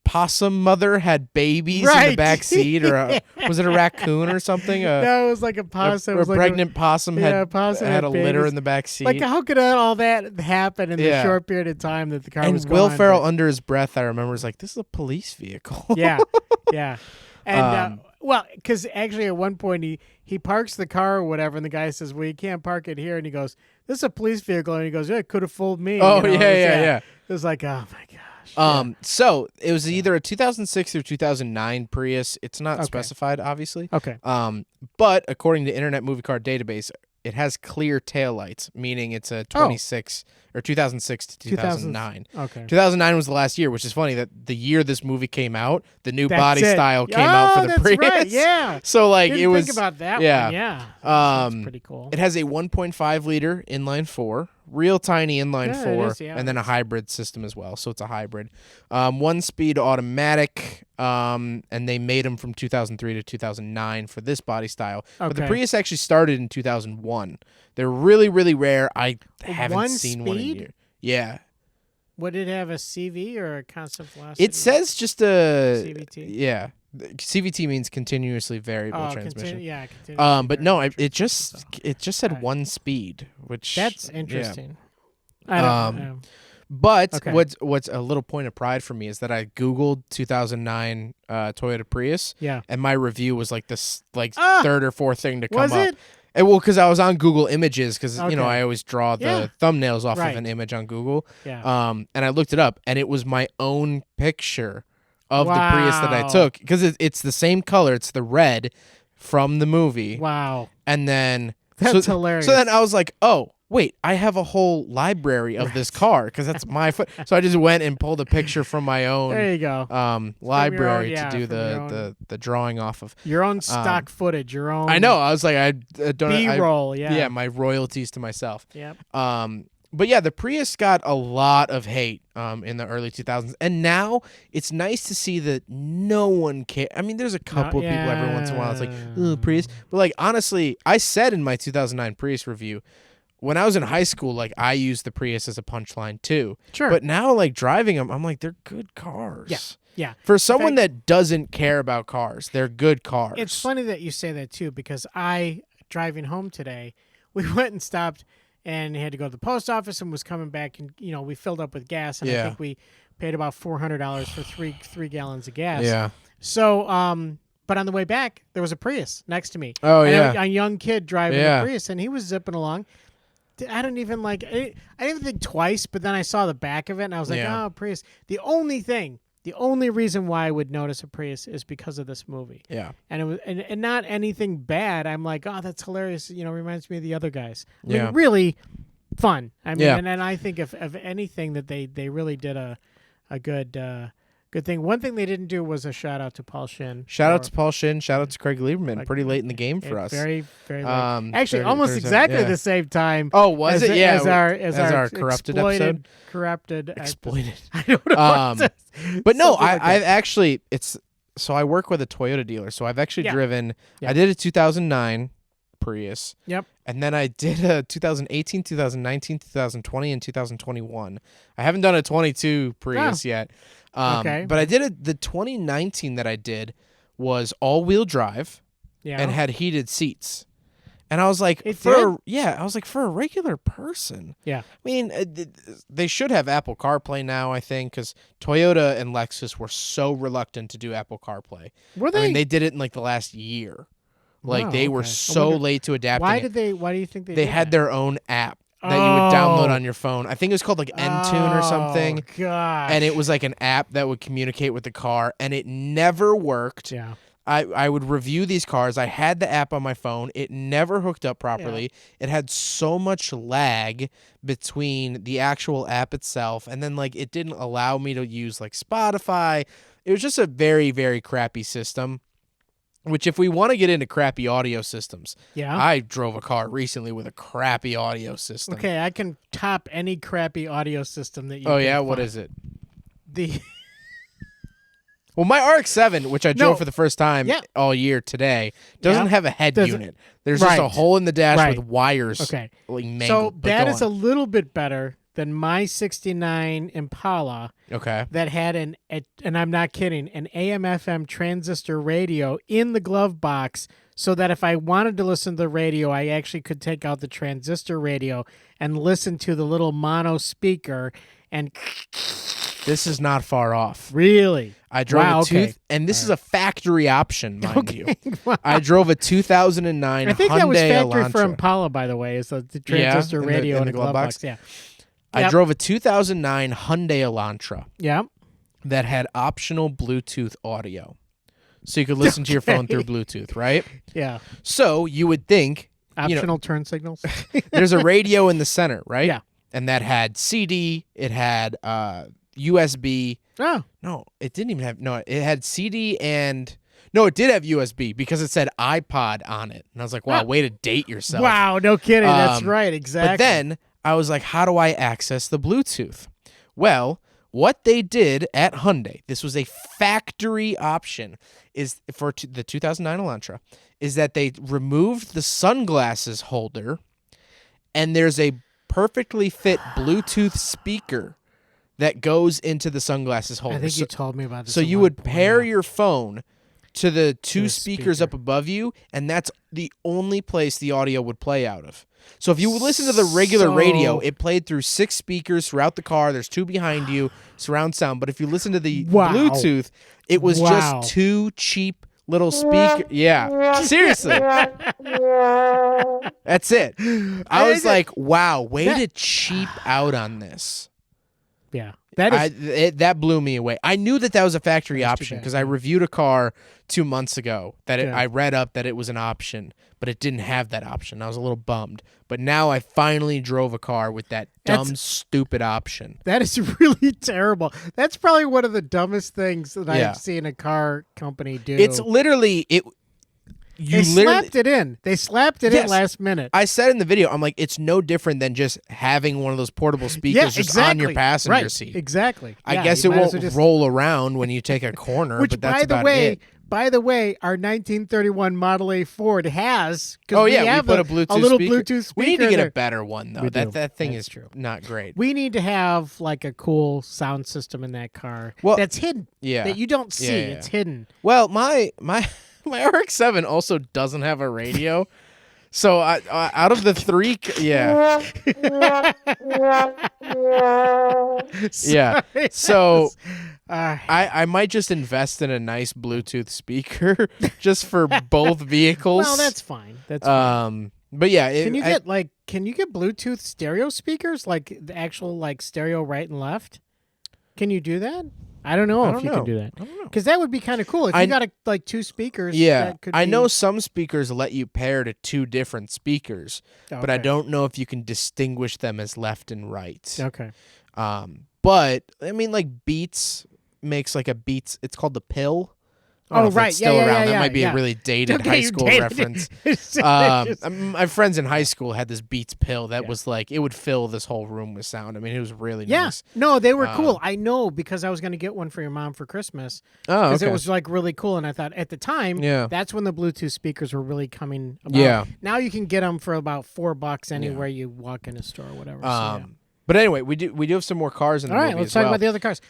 possum mother had babies in the back seat, or was it a raccoon or something? No, it was like a possum. A pregnant possum had a litter babies. in the back seat. Like, how could all that happen in the short period of time that the car was And going? Will Ferrell, under his breath, I remember, was like, "This is a police vehicle." Yeah. And well, because actually at one point he parks the car or whatever, and the guy says, "Well, you can't park it here," and he goes, "This is a police vehicle," and he goes, "Yeah, it could have fooled me." Oh, you know? yeah. It was like, oh my gosh. So it was either a 2006 or 2009 Prius. It's not specified, obviously. Okay. But according to Internet Movie Car Database, it has clear taillights, meaning it's a 2006 or 2006 to 2009. Okay. 2009 was the last year, which is funny that the year this movie came out, the new body it. style came out for the that's Prius. Right. Yeah. So like Didn't it was think about that yeah. one. Yeah. That's pretty cool. It has a 1.5 liter inline 4, real tiny inline 4, and then a hybrid system as well. So it's a hybrid. 1-speed automatic, and they made them from 2003 to 2009 for this body style. But the Prius actually started in 2001. They're really, really rare. I haven't seen one in years. Yeah. Would it have a CV or a constant velocity? It says just a CVT. Yeah. CVT means continuously variable transmission. Continuously but no, it just said 1 speed, which that's interesting. I don't know. But what's a little point of pride for me is that I Googled 2009 Toyota Prius. Yeah. And my review was like this third or fourth thing to come up. Was it? And well, because I was on Google Images, because you know I always draw the thumbnails off of an image on Google. Yeah. And I looked it up, and it was my own picture of the Prius that I took, because it's the same color. It's the red from the movie. Wow. And then that's hilarious. So then I was like, oh, wait, I have a whole library of this car, because that's my foot. So I just went and pulled a picture from my own there you go. library to do the drawing off of. Your own stock footage, your own. I know. I was like, I don't. B-roll, Yeah, my royalties to myself. Yep. But yeah, the Prius got a lot of hate in the early 2000s, and now it's nice to see that no one cares. I mean, there's a couple of people every once in a while. It's like, oh, Prius. But like, honestly, I said in my 2009 Prius review, when I was in high school, like, I used the Prius as a punchline too. Sure. But now, like, driving them, I'm like, they're good cars. Yeah. Yeah. For someone that doesn't care about cars, they're good cars. It's funny that you say that too, because driving home today, we went and stopped and had to go to the post office and was coming back, and we filled up with gas, and I think we paid about $400 for three gallons of gas. Yeah. So, but on the way back, there was a Prius next to me. Oh, and yeah. A young kid driving a Prius, and he was zipping along. I didn't even think twice, but then I saw the back of it, and I was like, oh, Prius. The only reason why I would notice a Prius is because of this movie. Yeah. And it was and not anything bad. I'm like, oh, that's hilarious. Reminds me of the other guys. I mean, really fun. I mean, and I think of anything that they really did a good thing. One thing they didn't do was a shout out to Paul Shin. Shout out to Paul Shin. Shout out to Craig Lieberman. Pretty late in the game for us. Very, very late. Actually, almost exactly the same time. Oh, was it? Yeah. As our corrupted episode. Exploited. I don't know. But no, I've actually so I work with a Toyota dealer. So I've actually driven. I did a 2009 Prius. Yep. And then I did a 2018, 2019, 2020, and 2021. I haven't done a 22 Prius yet. Okay. But I did the 2019 that I did was all-wheel drive and had heated seats. And I was like, for a regular person. Yeah. I mean, they should have Apple CarPlay now, I think, because Toyota and Lexus were so reluctant to do Apple CarPlay. Were they? I mean, they did it in like the last year. Like they were so late to adapting. Why do you think they did had that? their own app that you would download on your phone. I think it was called like Entune or something. Oh, gosh. And it was like an app that would communicate with the car, and it never worked. Yeah. I would review these cars. I had the app on my phone. It never hooked up properly. Yeah. It had so much lag between the actual app itself, and then like it didn't allow me to use like Spotify. It was just a very, very crappy system. Which, if we want to get into crappy audio systems, I drove a car recently with a crappy audio system. Okay, I can top any crappy audio system that you. Oh yeah, what is it? Well, my RX-7, which I drove for the first time all year today, doesn't have a head unit. There's just a hole in the dash with wires. Okay. Like So mangled. that is a little bit better than my 69 Impala. Okay. That had and I'm not kidding, an AM/FM transistor radio in the glove box, so that if I wanted to listen to the radio, I actually could take out the transistor radio and listen to the little mono speaker. And this is not far off. Really, I drove and this is a factory option, mind you. Wow. I drove a 2009 I think Hyundai that was factory Elantra. for Impala, by the way, is the transistor radio in in the the glove box. Yeah. I drove a 2009 Hyundai Elantra. Yeah. That had optional Bluetooth audio. So you could listen to your phone through Bluetooth, right? Yeah. So you would think... Optional turn signals. There's a radio in the center, right? Yeah. And that had CD. It had USB. Oh. No, it didn't even have... No, it had CD and... No, it did have USB because it said iPod on it. And I was like, wow, way to date yourself. Wow, no kidding. That's right, exactly. But then I was like, how do I access the Bluetooth? Well... What they did at Hyundai, this was a factory option, is for the 2009 Elantra, is that they removed the sunglasses holder, and there's a perfectly fit Bluetooth speaker that goes into the sunglasses holder. I think you told me about this. So you would pair your phone to the two speakers up above you, and that's the only place the audio would play out of. So if you listen to the regular radio, it played through 6 speakers throughout the car. There's 2 behind you, surround sound. But if you listen to the Bluetooth, it was just 2 cheap little speakers. Yeah, seriously. That's it. I was like, wow, way to cheap out on this. Yeah. That blew me away. I knew that was a factory option because I reviewed a car 2 months ago that I read up that it was an option, but it didn't have that option. I was a little bummed. But now I finally drove a car with that stupid option. That is really terrible. That's probably one of the dumbest things that I've seen a car company do. It's literally They slapped it in. They slapped it in last minute. I said in the video, I'm like, it's no different than just having one of those portable speakers just on your passenger seat. Exactly. I guess it won't roll around when you take a corner, but that's about it. By the way, our 1931 Model A Ford has. Oh, yeah, we put a little Bluetooth speaker. We need to get a better one, though. That thing is not great. We need to have like a cool sound system in that car that's hidden. Yeah. That you don't see. Yeah. It's hidden. Well, my RX-7 also doesn't have a radio. So out of the 3, So I might just invest in a nice Bluetooth speaker just for both vehicles. Well, that's fine. That's fine. But yeah, can you get Bluetooth stereo speakers, like the actual like stereo right and left? Can you do that? I don't know if you can do that. I don't know. Because that would be kind of cool. If you got like 2 speakers. Yeah, I know some speakers let you pair to 2 different speakers, but I don't know if you can distinguish them as left and right. Okay. But I mean, like Beats makes like a Beats. It's called the Pill. Oh, right. Still around. That might be a really dated high school reference. My friends in high school had this Beats Pill that was like, it would fill this whole room with sound. I mean, it was really nice. No, they were cool. I know because I was going to get one for your mom for Christmas. Oh, because it was like really cool. And I thought at the time, that's when the Bluetooth speakers were really coming about. Yeah. Now you can get them for about $4 anywhere you walk in a store or whatever. But anyway, we do have some more cars in the movie. All right, let's talk about the other cars.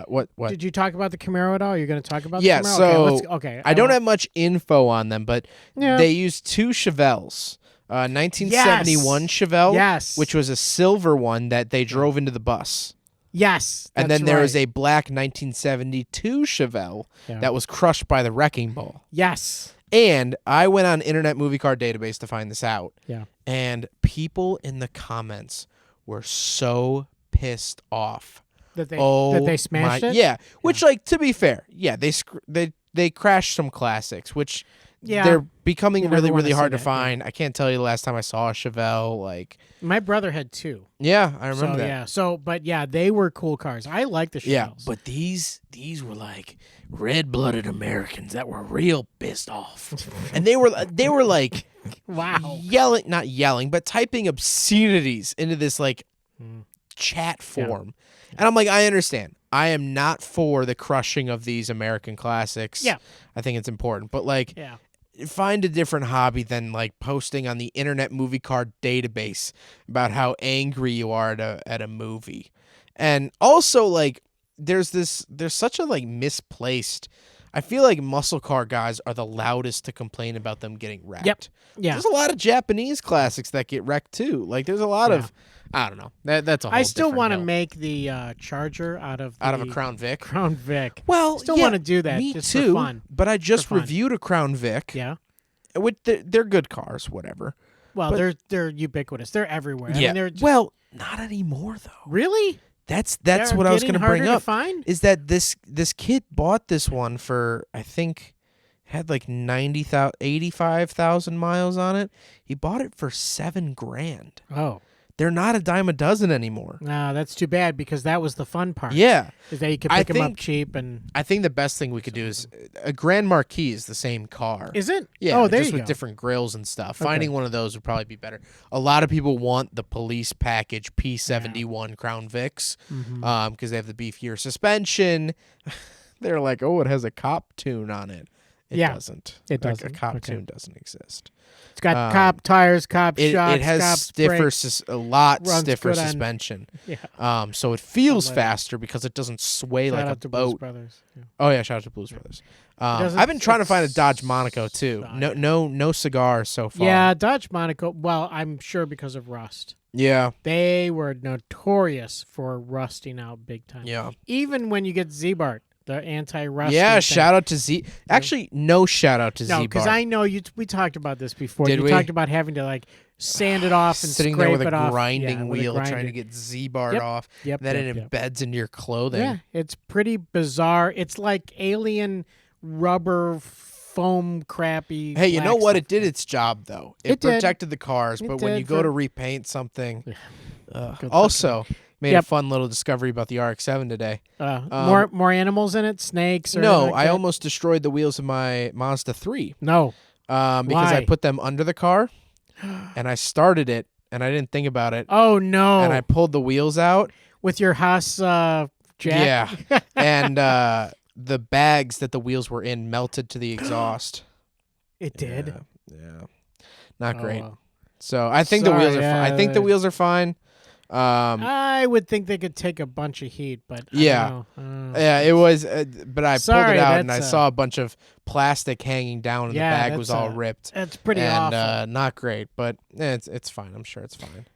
What? Did you talk about the Camaro at all? You're going to talk about the Camaro? So I don't have much info on them, but they used 2 Chevelles. 1971 Chevelle, which was a silver one that they drove into the bus. Yes, and then there was a black 1972 Chevelle that was crushed by the wrecking ball. Yes. And I went on Internet Movie Car Database to find this out. Yeah. And people in the comments were so pissed off that they smashed it. Yeah, which like to be fair, they crashed some classics, which they're becoming really hard to find. I can't tell you the last time I saw a Chevelle. Like my brother had 2. Yeah, I remember that. Yeah, they were cool cars. I like the Chevelles. Yeah, but these were like red-blooded Americans that were real pissed off, and they were like. Wow. Not yelling, but typing obscenities into this like chat form. And I'm like, I understand. I am not for the crushing of these American classics. Yeah. I think it's important. But, like, Yeah. find a different hobby than, like, posting on the Internet Movie Card database about how angry you are at a movie. And also, like, there's such a, like, misplaced... I feel like muscle car guys are the loudest to complain about them getting wrecked. Yep. Yeah. There's a lot of Japanese classics that get wrecked too. Like there's a lot of, I don't know. That's a whole I still want to make the Charger out of a Crown Vic. Crown Vic. Well, still want to do that. Me just too. For fun. But I just fun. reviewed a Crown Vic. Yeah. With they're good cars, whatever. Well, But- they're ubiquitous. They're everywhere. I Yeah. mean, they're just, Well, not anymore though. really. That's They're what I was getting going to bring harder to up. find? Is that this kid bought this one for I think had like 85,000 miles on it. He bought it for $7,000. Oh. They're not a dime a dozen anymore. No, that's too bad because that was the fun part. Yeah. Is that you could I pick them up think- cheap and I think the best thing we could do is a Grand Marquis is the same car. is it? Yeah, Oh, there just you with go. different grills and stuff. Finding one of those would probably be better. A lot of people want the police package P71 Crown Vics because they have the beefier suspension. They're like, oh, it has a cop tune on it. It Yeah, doesn't. it Like, doesn't. a cop Okay. tune doesn't exist. It's got cop tires, cop shocks, It has cop stiffer, brakes. a lot runs stiffer good on- suspension. Yeah. So it feels I'll let it- faster because it doesn't sway Shout like a out to Blues boat. Brothers. Yeah. Oh yeah, shout out to Blues Brothers. doesn't- I've been trying to find a Dodge it's- Monaco too. Oh, No, yeah. no cigars so far. Yeah, Dodge Monaco. Well, I'm sure because of rust. Yeah. They were notorious for rusting out big time. Yeah. Even when you get Z-Bart, the anti-rust. Yeah. thing. Shout out to Z. Actually, no shout out to Z. No, because I know you. We talked about this before. Did you we? talked about having to like sand it off and sitting scrape there with it a off. grinding Yeah, with a wheel trying grinder. to get Z bar Yep, off. yep, Then yep, it yep. embeds into your clothing. Yeah, it's pretty bizarre. It's like alien rubber foam crappy. Hey, you know black what? stuff. It did its job though. It It did. protected the cars, It but when did you go for- to repaint something, Good also made a Yep. fun little discovery about the RX-7 today. More animals in it, snakes. Or No, anything like I that? almost destroyed the wheels of my Mazda 3 no. because I Why? put them under the car and I started it and I didn't think about it Oh no! and I pulled the wheels out. With your Haas jack. Yeah, and the bags that the wheels were in melted to the exhaust. It did. Yeah, not great. Oh, well. So I think the wheels are. Sorry, I think the wheels are fine. I would think they could take a bunch of heat, but I Yeah. don't know. Yeah, it was, but I pulled Sorry, it out and I that's saw a bunch of plastic hanging down, and Yeah, the bag was that's all ripped. That's pretty and awful. not great, but it's fine. I'm sure it's fine.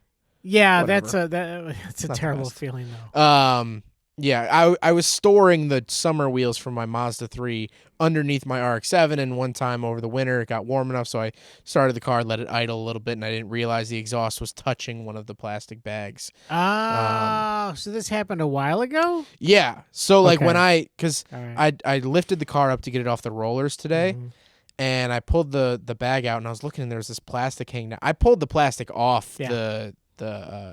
Yeah, whatever. that's a not the terrible best. feeling though. Yeah, I was storing the summer wheels from my Mazda 3 underneath my RX-7, and one time over the winter it got warm enough, so I started the car, let it idle a little bit, and I didn't realize the exhaust was touching one of the plastic bags. Oh, so this happened a while ago? Yeah, so like when Okay. because All right. I lifted the car up to get it off the rollers today, Mhm. and I pulled the bag out, and I was looking, and there was this plastic hanging down. I pulled the plastic off Yeah. the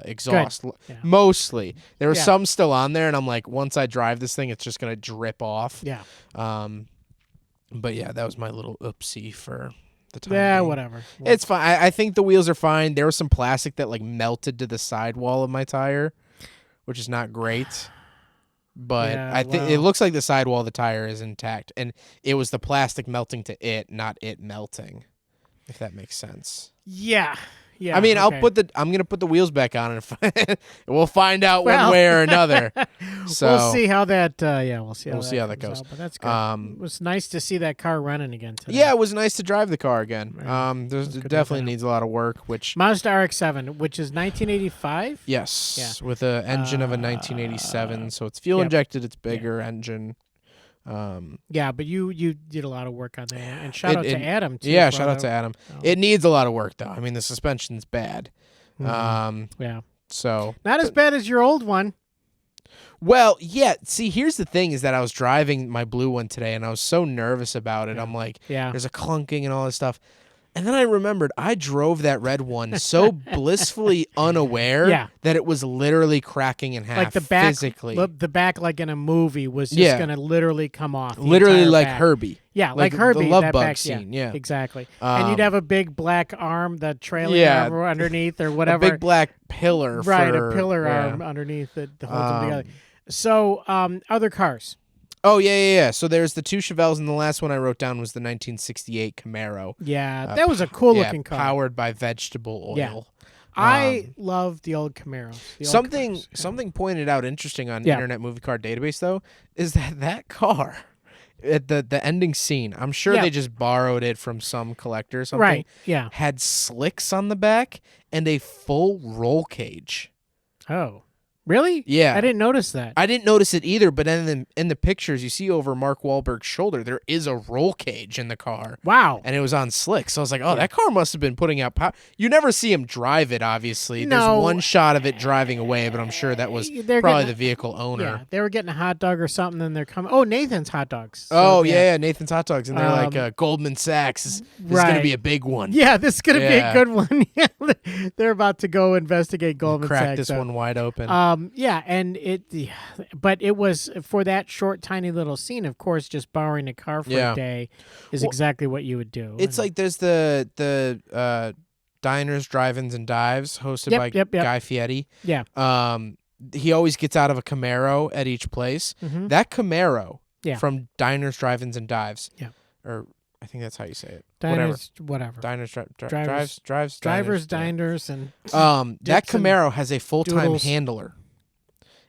exhaust Yeah. mostly. There was Yeah. some still on there, and I'm like, once I drive this thing, it's just gonna drip off. Yeah. But yeah, that was my little oopsie for the time. Yeah, being. whatever. It's fine. I think the wheels are fine. There was some plastic that like melted to the sidewall of my tire, which is not great. But Yeah, I think it well. looks like the sidewall of the tire is intact, and it was the plastic melting to it, not it melting. If that makes sense. Yeah. Yeah. I mean, okay. I'm gonna put the wheels back on, and we'll find out Well. one way or another. So we'll see how that. We'll see. We'll see how that comes goes. out, but that's good. It was nice to see that car running again today. yeah, it was nice to drive the car again. Yeah, There's good to have definitely that. needs a lot of work, which Mazda Rx-7, which is 1985. yes, with an engine of a 1987, so it's fuel yep. injected. It's bigger engine. Yeah, but you did a lot of work on that, and shout out to Adam too. Yeah, for shout out the- to Adam. Oh. It needs a lot of work though. I mean, the suspension's bad. Mhm. Yeah, So not as bad as your old one. well, yeah. See, here's the thing: is that I was driving my blue one today, and I was so nervous about it. Yeah. I'm like, Yeah. there's a clunking and all this stuff. And then I remembered I drove that red one so blissfully unaware Yeah. that it was literally cracking in half Like the back, physically. the back, like in a movie, was just Yeah. gonna literally come off. the Literally entire like back. Herbie. Yeah, like like the Herbie. Love that Bug back, scene, yeah. exactly. And you'd Um, have a big black arm, the trailing Yeah. arm underneath, or A whatever. big black pillar. right, for, a pillar yeah. arm underneath that holds them together. So, other cars. Oh, yeah. So there's the two Chevelles, and the last one I wrote down was the 1968 Camaro. Yeah, that was a cool looking car. Powered by vegetable oil. Yeah. I love the old Camaros. Something pointed out interesting on Internet Movie Car Database, though, is that car at the ending scene, I'm sure they just borrowed it from some collector or something. Right, yeah. Had slicks on the back and a full roll cage. Oh. Really? Yeah. I didn't notice that. I didn't notice it either, but in the pictures you see over Mark Wahlberg's shoulder, there is a roll cage in the car. Wow. And it was on slicks. So I was like, that car must have been putting out power. You never see him drive it, obviously. No. There's one shot of it driving away, but I'm sure that was probably the vehicle owner. Yeah, they were getting a hot dog or something, and they're coming. Oh, Nathan's hot dogs. So, yeah, Nathan's Hot Dogs. And they're like, Goldman Sachs. This is going to be a big one. Yeah, this is going to be a good one. They're about to go investigate Goldman Sachs. Crack this one wide open. But it was for that short, tiny little scene. Of course, just borrowing a car for a day is exactly what you would do. It's like there's the Diners, Drive-Ins, and Dives hosted by Guy Fieri. Yeah. He always gets out of a Camaro at each place. Mm-hmm. That Camaro from Diners, Drive-Ins, and Dives. Yeah. Or I think that's how you say it. Diners, whatever. Diners, Drivers, Drivers, diners, and that Camaro has a full-time doodles. handler.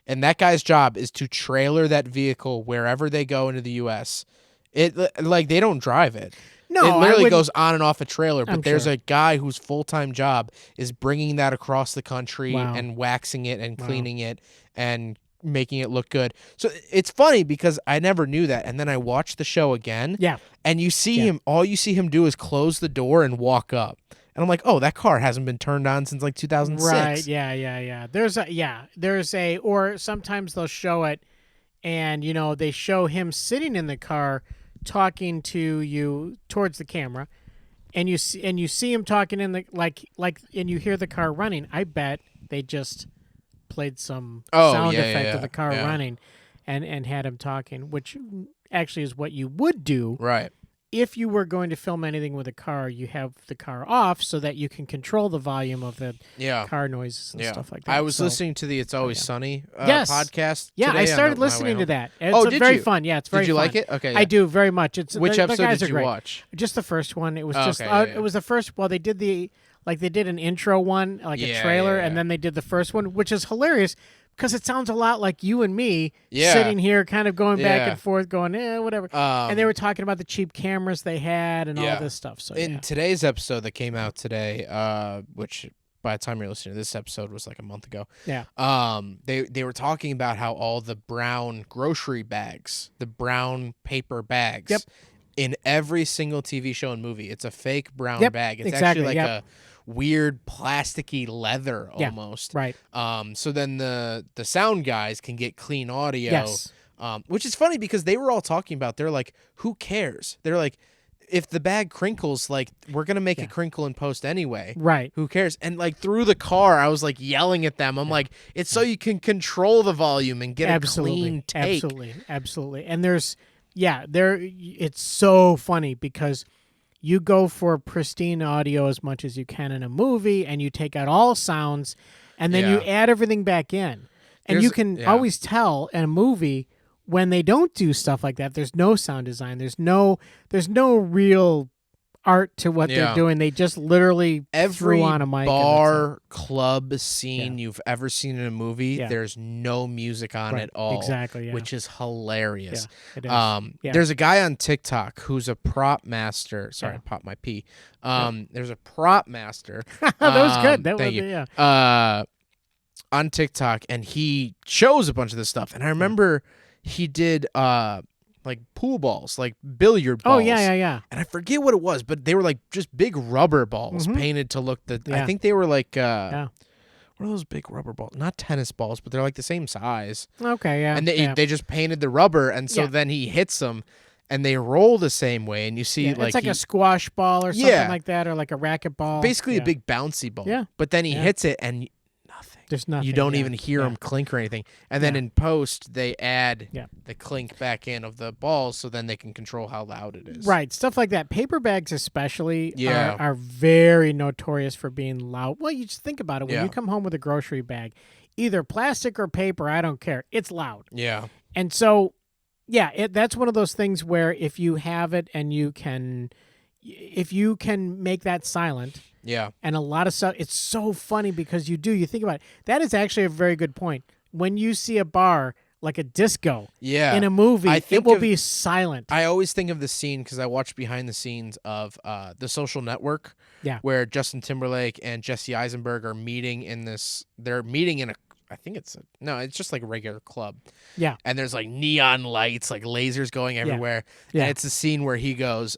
And that guy's job is to trailer that vehicle wherever they go into the U.S. They don't drive it. No, it literally goes on and off a trailer. But there's sure. a guy whose full-time job is bringing that across the country and waxing it and cleaning it and making it look good. So it's funny because I never knew that. And then I watched the show again. Yeah. And you see him, all you see him do is close the door and walk up. And I'm like, oh, that car hasn't been turned on since like 2006. Right, yeah. Or sometimes they'll show it and, they show him sitting in the car talking to you towards the camera and you see him talking in the, and you hear the car running. I bet they just played some sound effect of the car running and had him talking, which actually is what you would do. Right. If you were going to film anything with a car, you have the car off so that you can control the volume of the car noises and stuff like that. I was listening to the It's Always Sunny podcast. Yeah, today I started on my way listening to home. that. It's very fun. Yeah, it's very fun. Did you like it? Okay. I do very much. Which the episode guys did are you great. watch? Just the first one. It was It was the first. Well, they did they did an intro one, like a trailer, and then they did the first one, which is hilarious. Because it sounds a lot like you and me sitting here kind of going back and forth, going, whatever. And they were talking about the cheap cameras they had and all this stuff. So in today's episode that came out today, which by the time you're listening to this episode was like a month ago. Yeah. They were talking about how all the brown grocery bags, the brown paper bags, in every single TV show and movie, it's a fake brown bag. It's actually like a weird plasticky leather almost. Right. So then the sound guys can get clean audio. Which is funny because they were all talking about, they're like, who cares? They're like, if the bag crinkles, like, we're going to make it crinkle in post anyway. Right. Who cares? And like through the car, I was like yelling at them. I'm like, it's so you can control the volume and get a clean take. Absolutely. And it's so funny because you go for pristine audio as much as you can in a movie, and you take out all sounds, and then you add everything back in. And you can always tell in a movie when they don't do stuff like that. There's no sound design. There's no real art to what they're doing. They just literally threw on a mic. Every bar, club scene you've ever seen in a movie, there's no music on at all. Exactly, which is hilarious. Yeah, it is. There's a guy on TikTok who's a prop master. Sorry, I popped my pee. There's a prop master. That was good. Thank you. On TikTok, and he shows a bunch of this stuff. And I remember he did like pool balls, like billiard balls. Oh, yeah. And I forget what it was, but they were like just big rubber balls painted to look I think they were like what are those big rubber balls? Not tennis balls, but they're like the same size. Okay, yeah. And they just painted the rubber, and so then he hits them and they roll the same way, and you see it's like a squash ball or something like that, or like a racket ball. Basically a big bouncy ball. Yeah. But then he hits it and there's nothing. You don't even hear them clink or anything. And then in post, they add the clink back in of the balls, so then they can control how loud it is. Right, stuff like that. Paper bags especially are very notorious for being loud. Well, you just think about it. When you come home with a grocery bag, either plastic or paper, I don't care. It's loud. Yeah. And so, yeah, that's one of those things where if you have it and if you can make that silent, Yeah. and a lot of stuff, it's so funny because you think about it. That is actually a very good point. When you see a bar like a disco in a movie, it will be silent. I always think of the scene because I watched behind the scenes of The Social Network, where Justin Timberlake and Jesse Eisenberg are meeting in this. They're meeting in it's just like a regular club. Yeah. And there's like neon lights, like lasers going everywhere. Yeah. And it's a scene where he goes,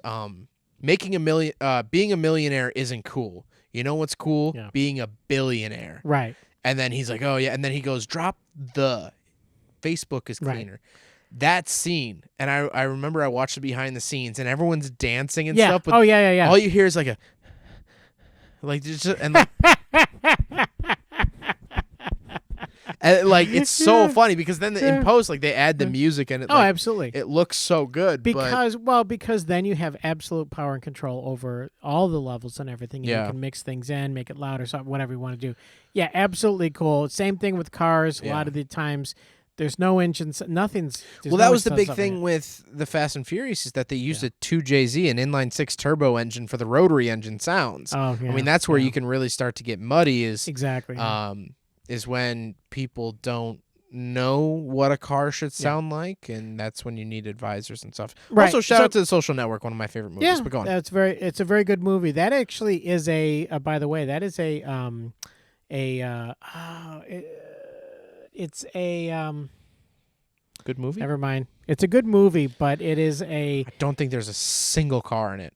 being a millionaire isn't cool. You know what's cool? Yeah. Being a billionaire. Right. And then he's like, oh yeah. And then he goes, drop the Facebook is cleaner. Right. That scene. And I remember I watched it behind the scenes and everyone's dancing and stuff. But yeah. all you hear is like and like it's so funny because then in post like they add the music and it absolutely, it looks so good because then you have absolute power and control over all the levels and everything. And you can mix things in, make it louder, something, whatever you want to do. Yeah, absolutely cool. Same thing with cars. A lot of the times there's no engines, nothing's. Well, that was the big thing with the Fast and Furious is that they used a 2JZ, an inline-6 turbo engine for the rotary engine sounds. Oh, yeah. I mean, that's where you can really start to get muddy. Is when people don't know what a car should sound like, and that's when you need advisors and stuff. Right. Also, shout out to The Social Network, one of my favorite movies. Yeah, but go on. it's a very good movie. That actually is by the way, that is it's a good movie. Never mind. It's a good movie, but it is a. I don't think there's a single car in it.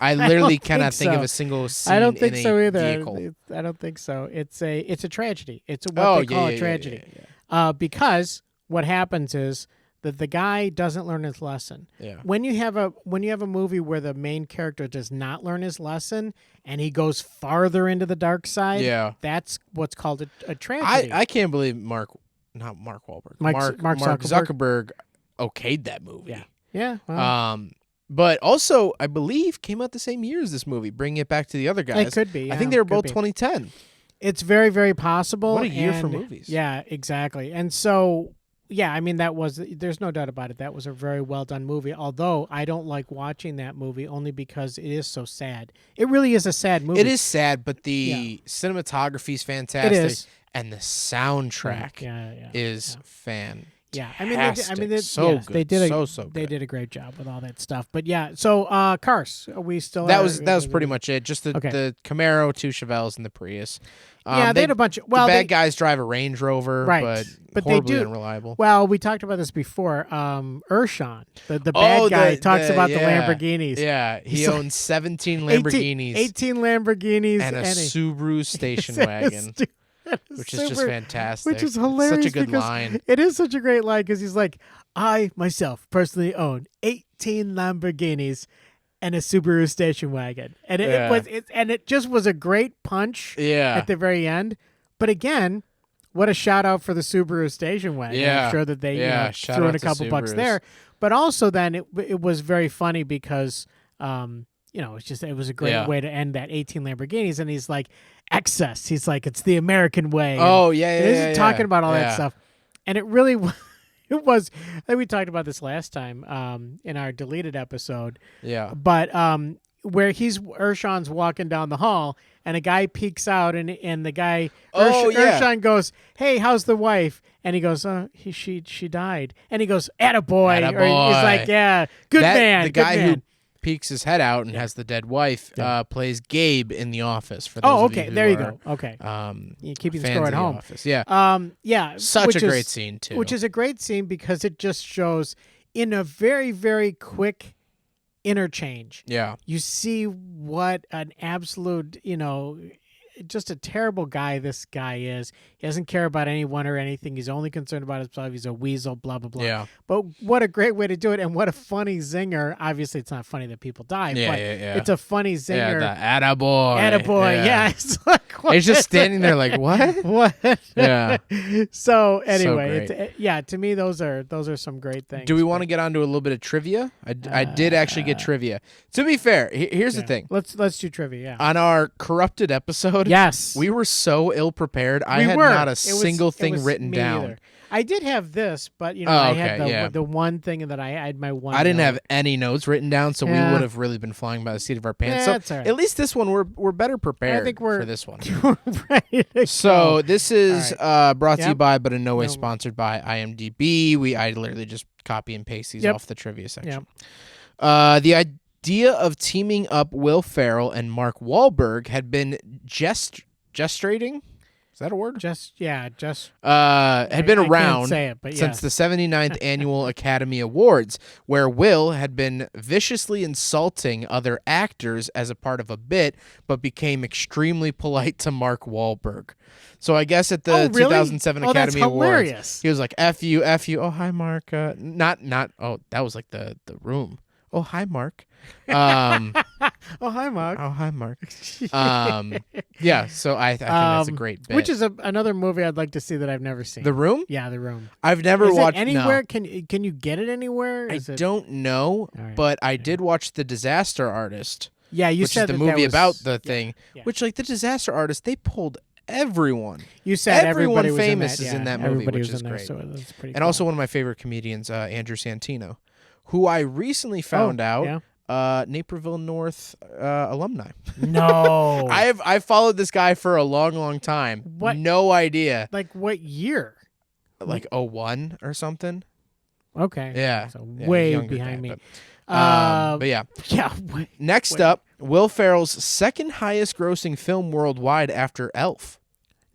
I literally cannot think of a single scene. I don't think in so a either. vehicle. I don't think so. It's a tragedy. It's what they call a tragedy. Yeah. Because what happens is that the guy doesn't learn his lesson. Yeah. When you have a movie where the main character does not learn his lesson and he goes farther into the dark side, that's what's called a tragedy. I can't believe Mark Wahlberg. Mark Zuckerberg okayed that movie. Yeah. Yeah. Well, but also, I believe, came out the same year as this movie, bringing it back to the other guys. It could be. Yeah, I think they were both 2010. It's very, very possible. What a year for movies. Yeah, exactly. And so, yeah, I mean, there's no doubt about it. That was a very well done movie, although I don't like watching that movie only because it is so sad. It really is a sad movie. It is sad, but the cinematography is fantastic. It is. And the soundtrack is fantastic. Yeah, I mean, they did a great job with all that stuff. But yeah, so cars, we still that was pretty much it. Just the Camaro, 2 Chevelles, and the Prius. They had a bunch of the bad guys drive a Range Rover, right? But horribly unreliable. Well, we talked about this before. Ershon, the bad guy, talks about the Lamborghinis. Yeah, he owns 17 Lamborghinis, 18 Lamborghinis, and a Subaru station wagon. Which is just fantastic. Which is hilarious. Such a good line. It is such a great line because he's like, I myself personally own 18 Lamborghinis and a Subaru station wagon. And it just was a great punch at the very end. But again, what a shout out for the Subaru station wagon. Yeah. I'm sure that they threw in a couple bucks there. But also then it was very funny because it was a great way to end that 18 Lamborghinis. And he's like, excess. He's like, it's the American way. Oh, yeah. He's talking about all that stuff. And it really it was, I think we talked about this last time in our deleted episode. Yeah. But where Ershon's walking down the hall and a guy peeks out and the guy, Ershon goes, hey, how's the wife? And he goes, she died. And he goes, attaboy. Or he's like, yeah, good man. The guy who peeks his head out and has the dead wife plays Gabe in The Office. For those of you there who you are, go. Okay, you keeping the fans score of at home. The Office. Yeah, Such a great scene too. Which is a great scene because it just shows in a very, very quick interchange. Yeah, you see what an absolute, just a terrible guy this guy is. He doesn't care about anyone or anything. He's only concerned about himself. He's a weasel, blah, blah, blah. Yeah. But what a great way to do it, and what a funny zinger. Obviously, it's not funny that people die, but it's a funny zinger. Yeah, the attaboy. Attaboy, yeah. It's like, he's just standing there like, what? What? Yeah. So anyway, to me, those are some great things. Do we want to get on to a little bit of trivia? I did actually get trivia. To be fair, here's the thing. Let's do trivia, yeah. On our corrupted episode, Yes. We were so ill prepared. I We had were. not a It single was thing written me down. either. I did have this, but Oh, I had okay, the one thing that I had my one. I didn't note. have any notes written down, so we Yeah. would have really been flying by the seat of our pants. That's So all right. at least this one we're better prepared I think we're for this one. ready to So go. this is brought to you Yep. by, but in no way No. sponsored by IMDb. I literally just copy and paste these Yep. off the trivia section. Yep. The idea of teaming up Will Ferrell and Mark Wahlberg had been gestating. Is that a word? just had been I can't around say it, but since yes. the 79th Annual Academy Awards, where Will had been viciously insulting other actors as a part of a bit, but became extremely polite to Mark Wahlberg. So I guess at the Oh, really? 2007 Oh, that's Academy Awards, hilarious. he was like, F you. Oh, hi, Mark. Not, oh, that was like the room. Oh, hi, Mark. Oh, hi, Mark. Oh, hi, Mark. Yeah, so I think that's a great bit. Which is another movie I'd like to see that I've never seen. The Room? Yeah, The Room. I've never Is watched it anywhere? No. Can you get it anywhere? I Is it... don't know, All right. but I did watch The Disaster Artist, Yeah, you which said is the that movie was... about the thing, yeah. which, like, The Disaster Artist, they pulled everyone. You said everyone everybody was famous in that. is in yeah, that movie, everybody which was is in there, great. so that's pretty And cool. also one of my favorite comedians, Andrew Santino, who I recently found out, yeah. Naperville North alumni. No. I've followed this guy for a long, long time. What? No idea. Like what year? Like 01 or something. Okay. Yeah. So Yeah, way younger behind guy, me. but yeah. Yeah. Next up, Will Ferrell's second highest grossing film worldwide after Elf.